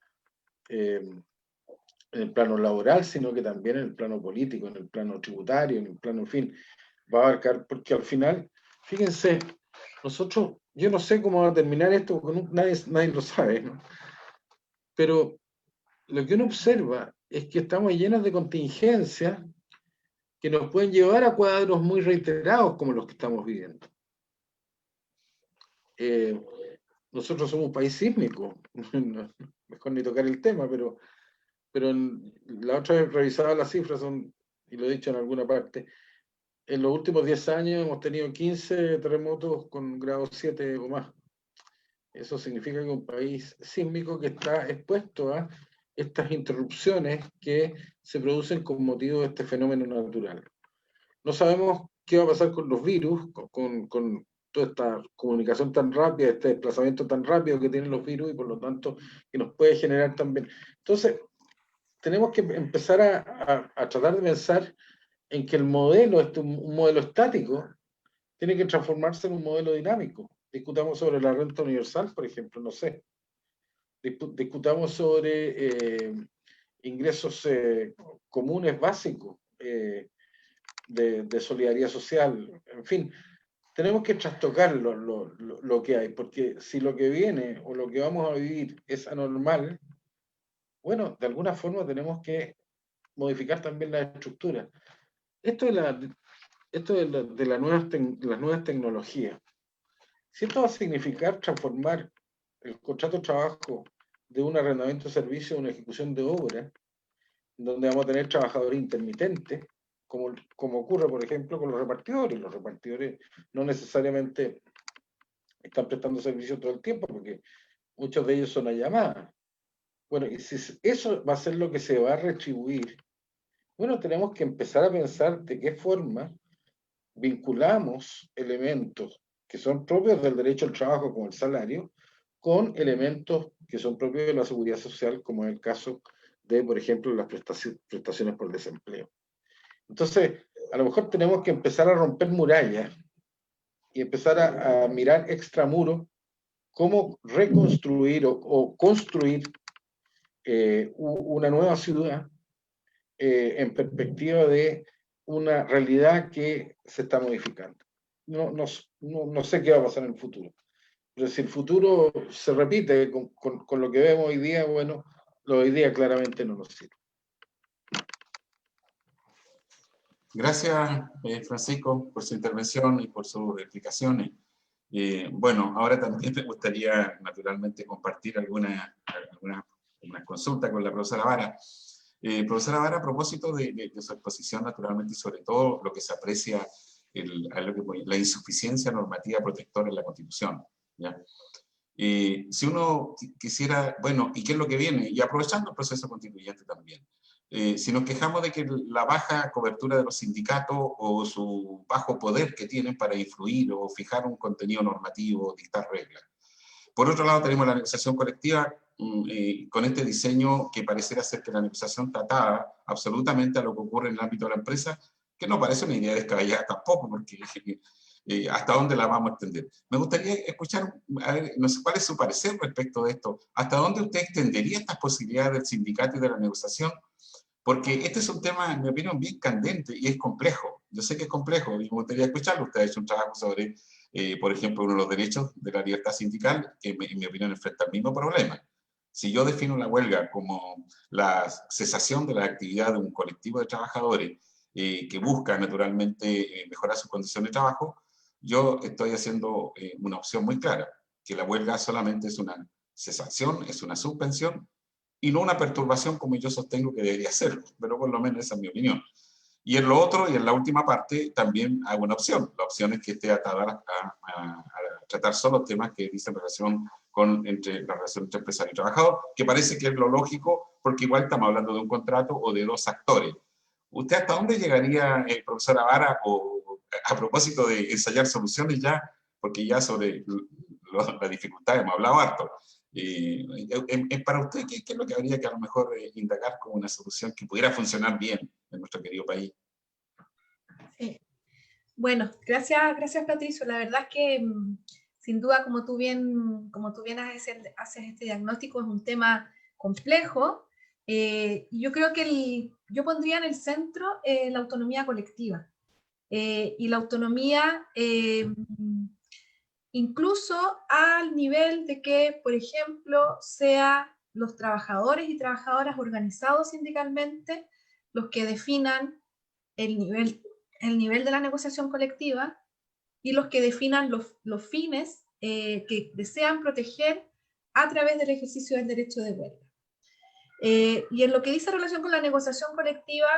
en el plano laboral, sino que también en el plano político, en el plano tributario, en el plano, en fin, va a abarcar, porque al final, fíjense, nosotros, yo no sé cómo va a terminar esto, porque nadie lo sabe, ¿no? Pero lo que uno observa es que estamos llenos de contingencias que nos pueden llevar a cuadros muy reiterados como los que estamos viviendo. Nosotros somos un país sísmico, mejor ni tocar el tema, pero la otra vez revisaba las cifras, y lo he dicho en alguna parte, en los últimos 10 años hemos tenido 15 terremotos con grado 7 o más. Eso significa que un país sísmico que está expuesto a estas interrupciones que se producen con motivo de este fenómeno natural. No sabemos qué va a pasar con los virus, con toda esta comunicación tan rápida, este desplazamiento tan rápido que tienen los virus, y por lo tanto que nos puede generar también. Entonces, tenemos que empezar a tratar de pensar en que el modelo, un modelo estático, tiene que transformarse en un modelo dinámico. Discutamos sobre la renta universal, por ejemplo, no sé. Discutamos sobre ingresos comunes básicos de solidaridad social. En fin, tenemos que trastocar lo que hay, porque si lo que viene o lo que vamos a vivir es anormal, bueno, de alguna forma tenemos que modificar también la estructura. Esto de las nuevas tecnologías, si esto va a significar transformar el contrato de trabajo de un arrendamiento de servicio a una ejecución de obra, donde vamos a tener trabajadores intermitentes, como ocurre, por ejemplo, con los repartidores. Los repartidores no necesariamente están prestando servicio todo el tiempo, porque muchos de ellos son a llamada. Bueno, y si eso va a ser lo que se va a retribuir, bueno, tenemos que empezar a pensar de qué forma vinculamos elementos que son propios del derecho al trabajo, como el salario, con elementos que son propios de la seguridad social, como es el caso de, por ejemplo, las prestaciones por desempleo. Entonces, a lo mejor tenemos que empezar a romper murallas y empezar a mirar extramuros cómo reconstruir o construir una nueva ciudad en perspectiva de una realidad que se está modificando. No sé qué va a pasar en el futuro. Pero si el futuro se repite con lo que vemos hoy día, bueno, lo de hoy día claramente no nos sirve. Gracias, Francisco, por su intervención y por sus explicaciones. Bueno, ahora también me gustaría naturalmente compartir algunas consultas con la profesora Vara. Profesora Vara, a propósito de su exposición, naturalmente, y sobre todo lo que se aprecia, la insuficiencia normativa protectora en la Constitución, ¿ya? Si uno quisiera, bueno, ¿y qué es lo que viene? Y aprovechando el proceso constituyente también, si nos quejamos de que la baja cobertura de los sindicatos o su bajo poder que tienen para influir o fijar un contenido normativo o dictar reglas. Por otro lado, tenemos la negociación colectiva con este diseño que pareciera ser que la negociación tratada absolutamente a lo que ocurre en el ámbito de la empresa, que no parece una idea descabellada tampoco, porque ¿hasta dónde la vamos a extender? Me gustaría escuchar, a ver, no sé cuál es su parecer respecto de esto. ¿Hasta dónde usted extendería estas posibilidades del sindicato y de la negociación? Porque este es un tema, en mi opinión, bien candente y es complejo. Yo sé que es complejo y me gustaría escucharlo. Usted ha hecho un trabajo sobre, por ejemplo, uno de los derechos de la libertad sindical, que en mi opinión enfrenta el mismo problema. Si yo defino la huelga como la cesación de la actividad de un colectivo de trabajadores que busca naturalmente mejorar sus condiciones de trabajo, yo estoy haciendo una opción muy clara, que la huelga solamente es una cesación, es una suspensión, y no una perturbación como yo sostengo que debería ser, pero por lo menos esa es mi opinión. Y en lo otro, y en la última parte, también hay una opción. La opción es que esté atada a tratar solo temas que dicen relación con la relación entre empresario y trabajador, que parece que es lo lógico, porque igual estamos hablando de un contrato o de dos actores. ¿Usted hasta dónde llegaría, profesora Vara, o a propósito de ensayar soluciones ya, porque ya sobre la dificultad hemos hablado harto? Para usted, ¿qué es lo que habría que a lo mejor indagar como una solución que pudiera funcionar bien en nuestro querido país? Sí. Bueno, gracias Patricio. La verdad es que sin duda, como tú bien haces este diagnóstico, es un tema complejo. Y yo creo que yo pondría en el centro la autonomía colectiva. Y la autonomía incluso al nivel de que, por ejemplo, sea los trabajadores y trabajadoras organizados sindicalmente los que definan el nivel de la negociación colectiva y los que definan los fines que desean proteger a través del ejercicio del derecho de huelga. Y en lo que dice relación con la negociación colectiva,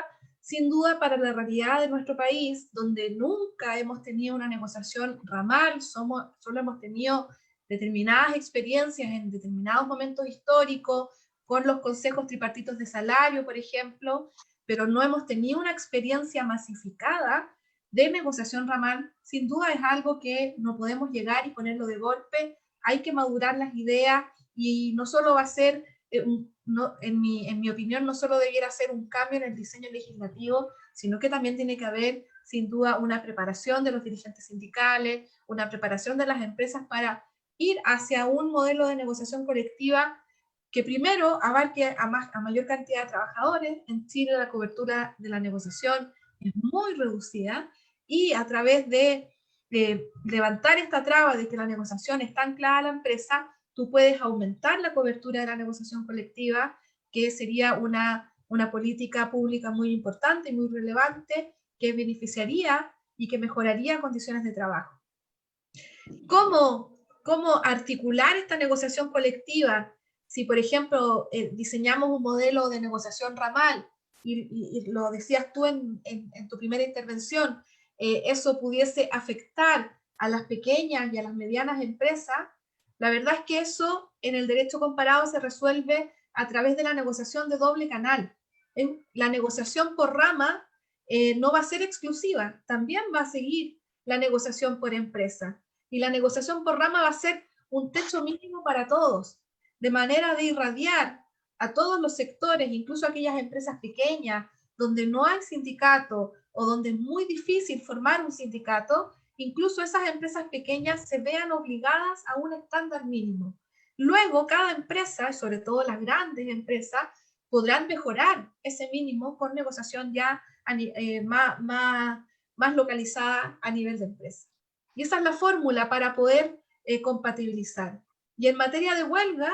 sin duda para la realidad de nuestro país, donde nunca hemos tenido una negociación ramal, solo hemos tenido determinadas experiencias en determinados momentos históricos, con los consejos tripartitos de salario, por ejemplo, pero no hemos tenido una experiencia masificada de negociación ramal. Sin duda es algo que no podemos llegar y ponerlo de golpe, hay que madurar las ideas y no solo va a ser en mi opinión, no solo debiera ser un cambio en el diseño legislativo, sino que también tiene que haber, sin duda, una preparación de los dirigentes sindicales, una preparación de las empresas para ir hacia un modelo de negociación colectiva que primero abarque a mayor cantidad de trabajadores. En Chile la cobertura de la negociación es muy reducida y a través de levantar esta traba de que la negociación está anclada a la empresa, tú puedes aumentar la cobertura de la negociación colectiva, que sería una política pública muy importante y muy relevante, que beneficiaría y que mejoraría condiciones de trabajo. ¿Cómo articular esta negociación colectiva? Si, por ejemplo, diseñamos un modelo de negociación ramal, y lo decías tú en tu primera intervención, eso pudiese afectar a las pequeñas y a las medianas empresas, la verdad es que eso en el derecho comparado se resuelve a través de la negociación de doble canal. La negociación por rama no va a ser exclusiva, también va a seguir la negociación por empresa. Y la negociación por rama va a ser un techo mínimo para todos, de manera de irradiar a todos los sectores, incluso aquellas empresas pequeñas, donde no hay sindicato o donde es muy difícil formar un sindicato, incluso esas empresas pequeñas se vean obligadas a un estándar mínimo. Luego, cada empresa, sobre todo las grandes empresas, podrán mejorar ese mínimo con negociación ya más localizada a nivel de empresa. Y esa es la fórmula para poder compatibilizar. Y en materia de huelga,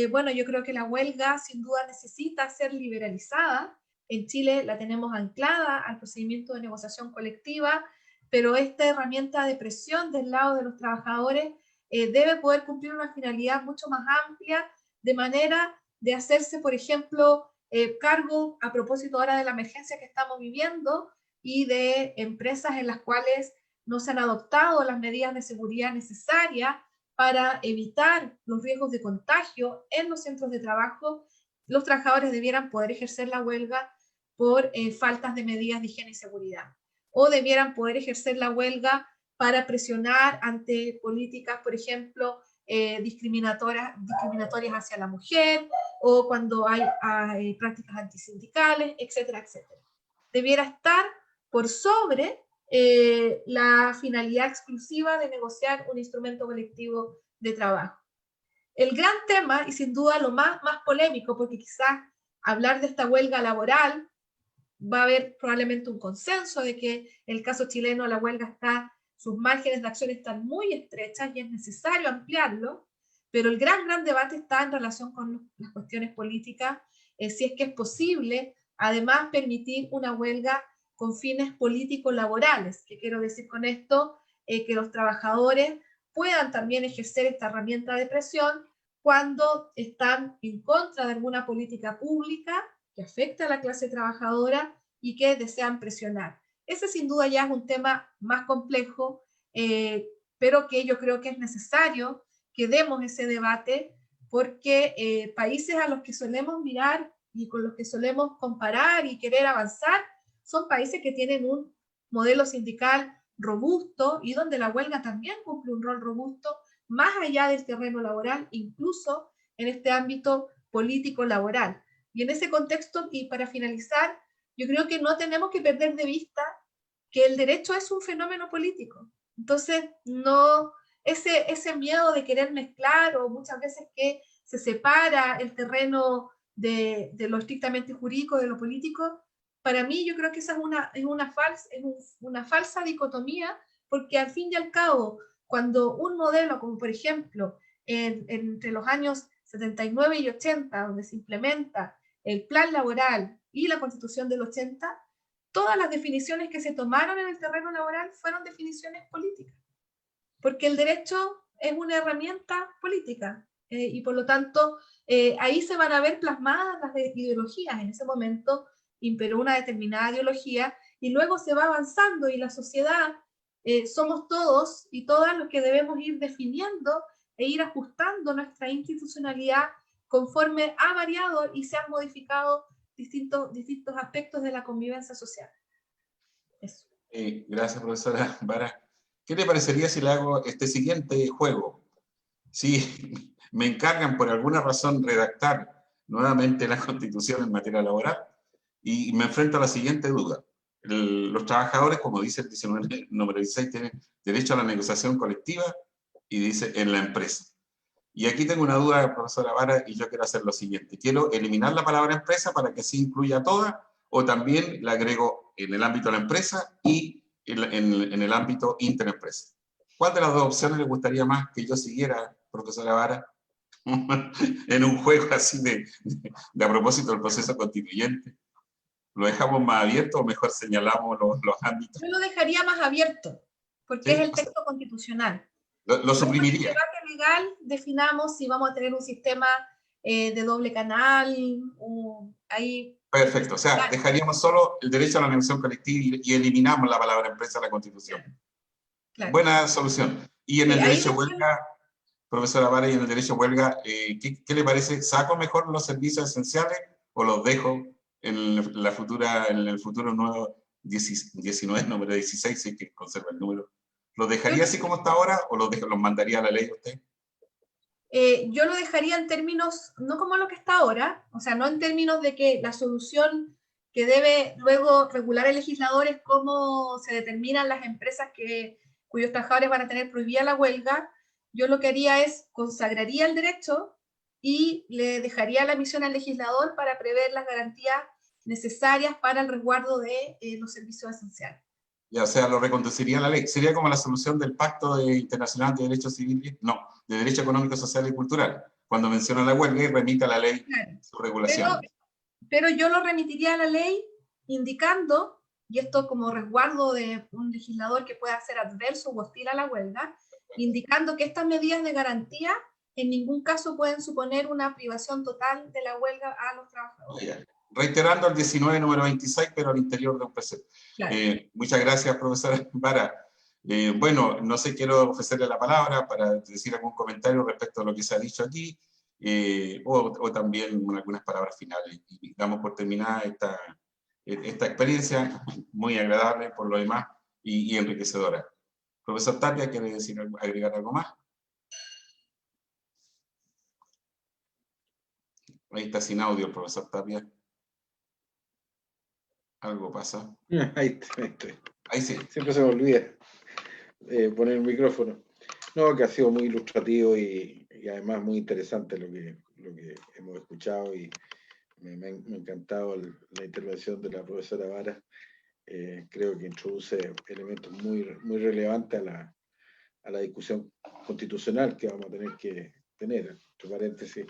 bueno, yo creo que la huelga sin duda necesita ser liberalizada. En Chile la tenemos anclada al procedimiento de negociación colectiva, pero esta herramienta de presión del lado de los trabajadores debe poder cumplir una finalidad mucho más amplia, de manera de hacerse, por ejemplo, cargo a propósito ahora de la emergencia que estamos viviendo y de empresas en las cuales no se han adoptado las medidas de seguridad necesarias para evitar los riesgos de contagio en los centros de trabajo, los trabajadores debieran poder ejercer la huelga por faltas de medidas de higiene y seguridad, o debieran poder ejercer la huelga para presionar ante políticas, por ejemplo, discriminatorias hacia la mujer, o cuando hay prácticas antisindicales, etcétera, etcétera. Debiera estar por sobre la finalidad exclusiva de negociar un instrumento colectivo de trabajo. El gran tema, y sin duda lo más polémico, porque quizás hablar de esta huelga laboral, va a haber probablemente un consenso de que en el caso chileno la huelga sus márgenes de acción están muy estrechas y es necesario ampliarlo, pero el gran debate está en relación con las cuestiones políticas, si es que es posible, además, permitir una huelga con fines políticos laborales. ¿Qué quiero decir con esto? Que los trabajadores puedan también ejercer esta herramienta de presión cuando están en contra de alguna política pública que afecta a la clase trabajadora y que desean presionar. Ese sin duda ya es un tema más complejo, pero que yo creo que es necesario que demos ese debate, porque países a los que solemos mirar y con los que solemos comparar y querer avanzar son países que tienen un modelo sindical robusto y donde la huelga también cumple un rol robusto más allá del terreno laboral, incluso en este ámbito político-laboral. Y en ese contexto, y para finalizar, yo creo que no tenemos que perder de vista que el derecho es un fenómeno político. Entonces, no, ese miedo de querer mezclar, o muchas veces que se separa el terreno de lo estrictamente jurídico de lo político, para mí yo creo que esa es una falsa dicotomía, porque al fin y al cabo, cuando un modelo, como por ejemplo, entre los años 79 y 80, donde se implementa el plan laboral y la Constitución del 80, todas las definiciones que se tomaron en el terreno laboral fueron definiciones políticas, porque el derecho es una herramienta política, y por lo tanto ahí se van a ver plasmadas las ideologías. En ese momento imperó una determinada ideología y luego se va avanzando, y la sociedad somos todos y todas los que debemos ir definiendo e ir ajustando nuestra institucionalidad conforme ha variado y se han modificado distintos aspectos de la convivencia social. Eso. Gracias, profesora Vara. ¿Qué le parecería si le hago este siguiente juego? Si me encargan por alguna razón redactar nuevamente la Constitución en materia laboral y me enfrento a la siguiente duda. Los trabajadores, como dice el 19, número 16, tienen derecho a la negociación colectiva y dice en la empresa. Y aquí tengo una duda, profesora Vara, y yo quiero hacer lo siguiente. Quiero eliminar la palabra empresa para que sí incluya toda, o también la agrego en el ámbito de la empresa y en el ámbito interempresa. ¿Cuál de las dos opciones le gustaría más que yo siguiera, profesora Vara, en un juego así de a propósito del proceso constituyente? ¿Lo dejamos más abierto o mejor señalamos los ámbitos? Yo lo dejaría más abierto, porque ¿Sí? es el texto constitucional. Lo suprimiría. En el debate legal definamos si vamos a tener un sistema de doble canal, ahí... Perfecto, o sea, dejaríamos solo el derecho a la negociación colectiva y eliminamos la palabra empresa de la Constitución. Claro. Buena solución. Y en el derecho de huelga, profesora Vara, y en el derecho de huelga, ¿qué le parece? ¿Saco mejor los servicios esenciales o los dejo en el futuro nuevo 19, número 16, si es que conserva el número? ¿Los dejaría así como está ahora o los mandaría a la ley usted? Yo lo dejaría en términos, no como lo que está ahora, o sea, no en términos de que la solución que debe luego regular el legislador es cómo se determinan las empresas cuyos trabajadores van a tener prohibida la huelga. Yo lo que haría es consagraría el derecho y le dejaría la misión al legislador para prever las garantías necesarias para el resguardo de los servicios esenciales. Ya, o sea, lo reconduciría a la ley. Sería como la solución del Pacto Internacional de Derechos Civiles, no, de Derecho Económico, Social y Cultural, cuando menciona la huelga y remite a la ley su regulación. Pero yo lo remitiría a la ley indicando, y esto como resguardo de un legislador que pueda ser adverso o hostil a la huelga, indicando que estas medidas de garantía en ningún caso pueden suponer una privación total de la huelga a los trabajadores. Reiterando el 19, número 26, pero al interior de un precepto. Claro. Muchas gracias, profesora Vara. Bueno, no sé, quiero ofrecerle la palabra para decir algún comentario respecto a lo que se ha dicho aquí. o también algunas palabras finales. Y damos por terminada esta experiencia muy agradable por lo demás y enriquecedora. Profesor Tapia, ¿quiere agregar algo más? Ahí está sin audio el profesor Tapia. Algo pasa. Ahí estoy. Ahí sí. Siempre se me olvida poner el micrófono. No, que ha sido muy ilustrativo y además muy interesante lo que hemos escuchado, y me ha encantado la intervención de la profesora Vara. Creo que introduce elementos muy relevantes a la discusión constitucional que vamos a tener que tener. Entre paréntesis,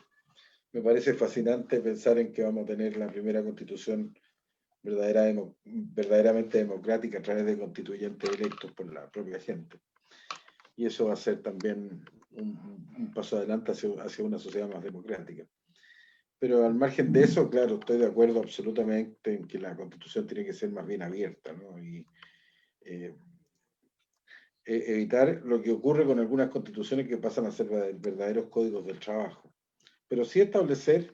me parece fascinante pensar en que vamos a tener la primera constitución verdaderamente democrática a través de constituyentes electos por la propia gente. Y eso va a ser también un paso adelante hacia una sociedad más democrática. Pero al margen de eso, claro, estoy de acuerdo absolutamente en que la Constitución tiene que ser más bien abierta, ¿no? Y evitar lo que ocurre con algunas constituciones que pasan a ser verdaderos códigos del trabajo. Pero sí establecer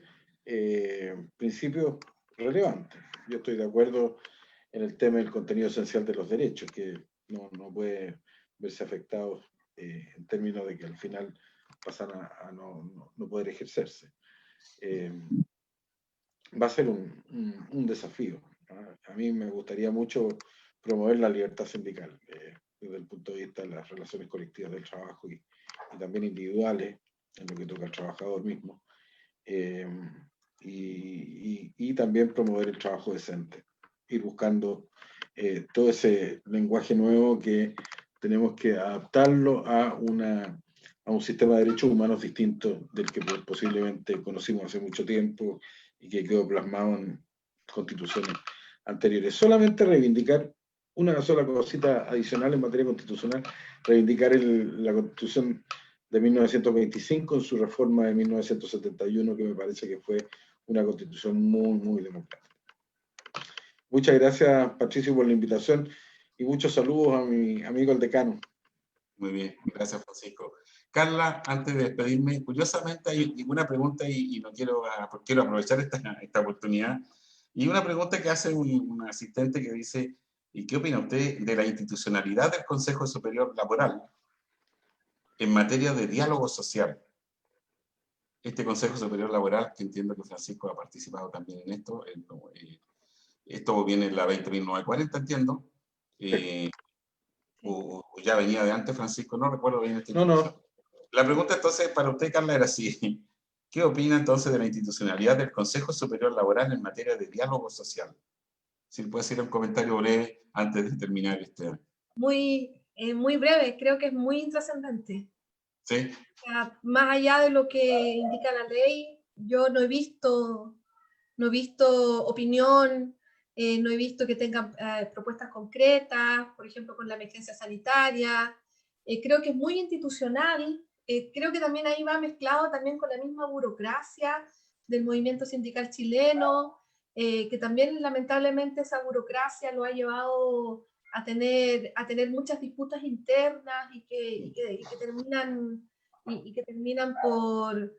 principios relevantes. Yo estoy de acuerdo en el tema del contenido esencial de los derechos, que no puede verse afectado en términos de que al final pasan a no poder ejercerse. Va a ser un desafío. A mí me gustaría mucho promover la libertad sindical desde el punto de vista de las relaciones colectivas del trabajo y también individuales, en lo que toca al trabajador mismo, y también promover el trabajo decente, ir buscando todo ese lenguaje nuevo que tenemos que adaptarlo a un sistema de derechos humanos distinto del que posiblemente conocimos hace mucho tiempo y que quedó plasmado en constituciones anteriores. Solamente reivindicar una sola cosita adicional en materia constitucional, reivindicar la Constitución de 1925 en su reforma de 1971, que me parece que fue una constitución muy democrática. Muchas gracias, Patricio, por la invitación y muchos saludos a mi amigo el decano. Muy bien, gracias, Francisco. Carla, antes de despedirme, curiosamente hay una pregunta y no quiero aprovechar esta oportunidad. Y una pregunta que hace un asistente que dice, ¿y qué opina usted de la institucionalidad del Consejo Superior Laboral en materia de diálogo social? Este Consejo Superior Laboral, que entiendo que Francisco ha participado también en esto, esto viene en la 20.940, entiendo, o ya venía de antes, Francisco, no recuerdo bien esta institución. No. La pregunta entonces para usted, Carla, era así. ¿Qué opina entonces de la institucionalidad del Consejo Superior Laboral en materia de diálogo social? Si puede hacer un comentario breve antes de terminar este. Muy breve, creo que es muy intrascendente. ¿Sí? O sea, más allá de lo que indica la ley, yo no he visto opinión, no he visto que tengan propuestas concretas, por ejemplo, con la emergencia sanitaria. Creo que es muy institucional. Creo que también ahí va mezclado también con la misma burocracia del movimiento sindical chileno, que también lamentablemente esa burocracia lo ha llevado a tener muchas disputas internas y que terminan por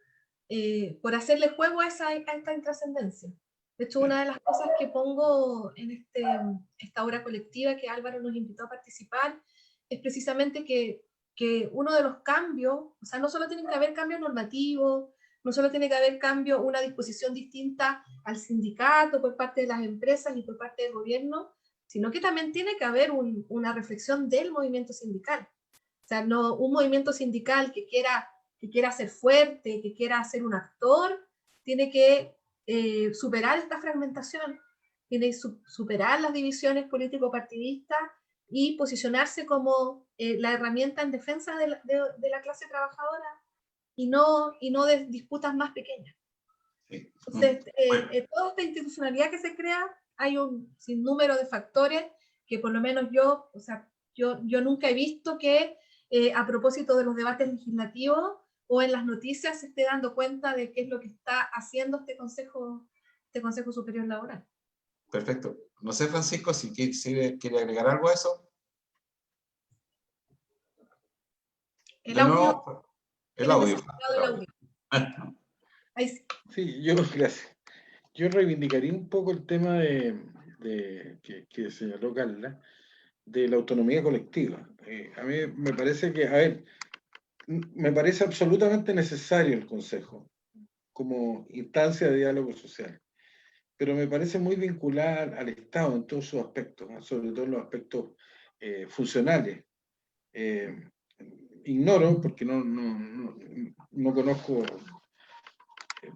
hacerle juego a esta intrascendencia. De hecho, una de las cosas que pongo en esta obra colectiva que Álvaro nos invitó a participar es precisamente que uno de los cambios, o sea, no solo tienen que haber cambios normativos, no solo tiene que haber una disposición distinta al sindicato por parte de las empresas y por parte del gobierno, sino que también tiene que haber una reflexión del movimiento sindical. O sea, no un movimiento sindical que quiera ser fuerte, que quiera ser un actor, tiene que superar esta fragmentación, tiene que superar las divisiones político-partidistas y posicionarse como la herramienta en defensa de la clase trabajadora y no de disputas más pequeñas. Entonces, toda esta institucionalidad que se crea, hay un sinnúmero de factores que por lo menos yo nunca he visto que a propósito de los debates legislativos o en las noticias se esté dando cuenta de qué es lo que está haciendo este Consejo Superior Laboral. Perfecto. No sé, Francisco, si quiere agregar algo a eso. El audio. El audio. Ahí sí. Sí, gracias. Yo reivindicaría un poco el tema que señaló Carla, de la autonomía colectiva. A mí me parece que, a ver, me parece absolutamente necesario el Consejo como instancia de diálogo social, pero me parece muy vincular al Estado en todos sus aspectos, ¿no? Sobre todo en los aspectos funcionales. Ignoro, porque no conozco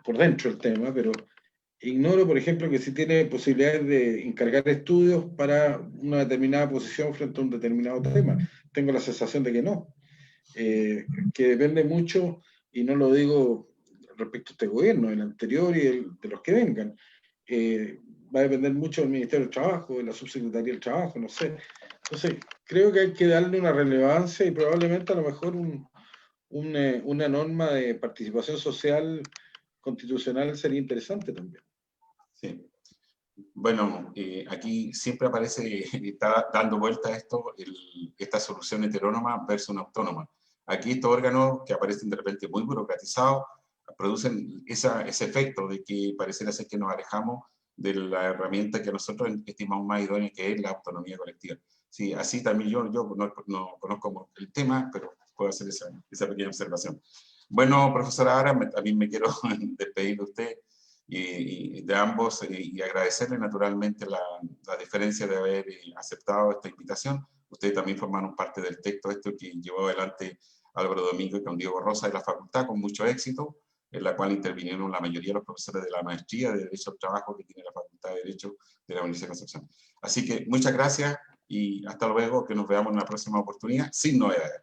por dentro el tema, pero ignoro, por ejemplo, que si tiene posibilidades de encargar estudios para una determinada posición frente a un determinado tema. Tengo la sensación de que no, que depende mucho, y no lo digo respecto a este gobierno, el anterior y de los que vengan, va a depender mucho del Ministerio del Trabajo, de la Subsecretaría del Trabajo, no sé. Entonces, creo que hay que darle una relevancia y probablemente a lo mejor una norma de participación social constitucional sería interesante también. Sí. Bueno, aquí siempre aparece, está dando vuelta a esto, esta solución heterónoma versus una autónoma. Aquí estos órganos que aparecen de repente muy burocratizados producen ese efecto de que pareciera ser que nos alejamos de la herramienta que nosotros estimamos más idónea, que es la autonomía colectiva. Sí, así también yo no conozco el tema, pero puedo hacer esa pequeña observación. Bueno, profesora Ara, también me quiero despedir de usted y de ambos y agradecerle naturalmente la diferencia de haber aceptado esta invitación. Ustedes también formaron parte del texto que llevó adelante Álvaro Domingo y con Diego Rosa de la facultad con mucho éxito, en la cual intervinieron la mayoría de los profesores de la maestría de Derecho al Trabajo que tiene la Facultad de Derecho de la Universidad de Concepción. Así que muchas gracias y hasta luego, que nos veamos en la próxima oportunidad sin novedades.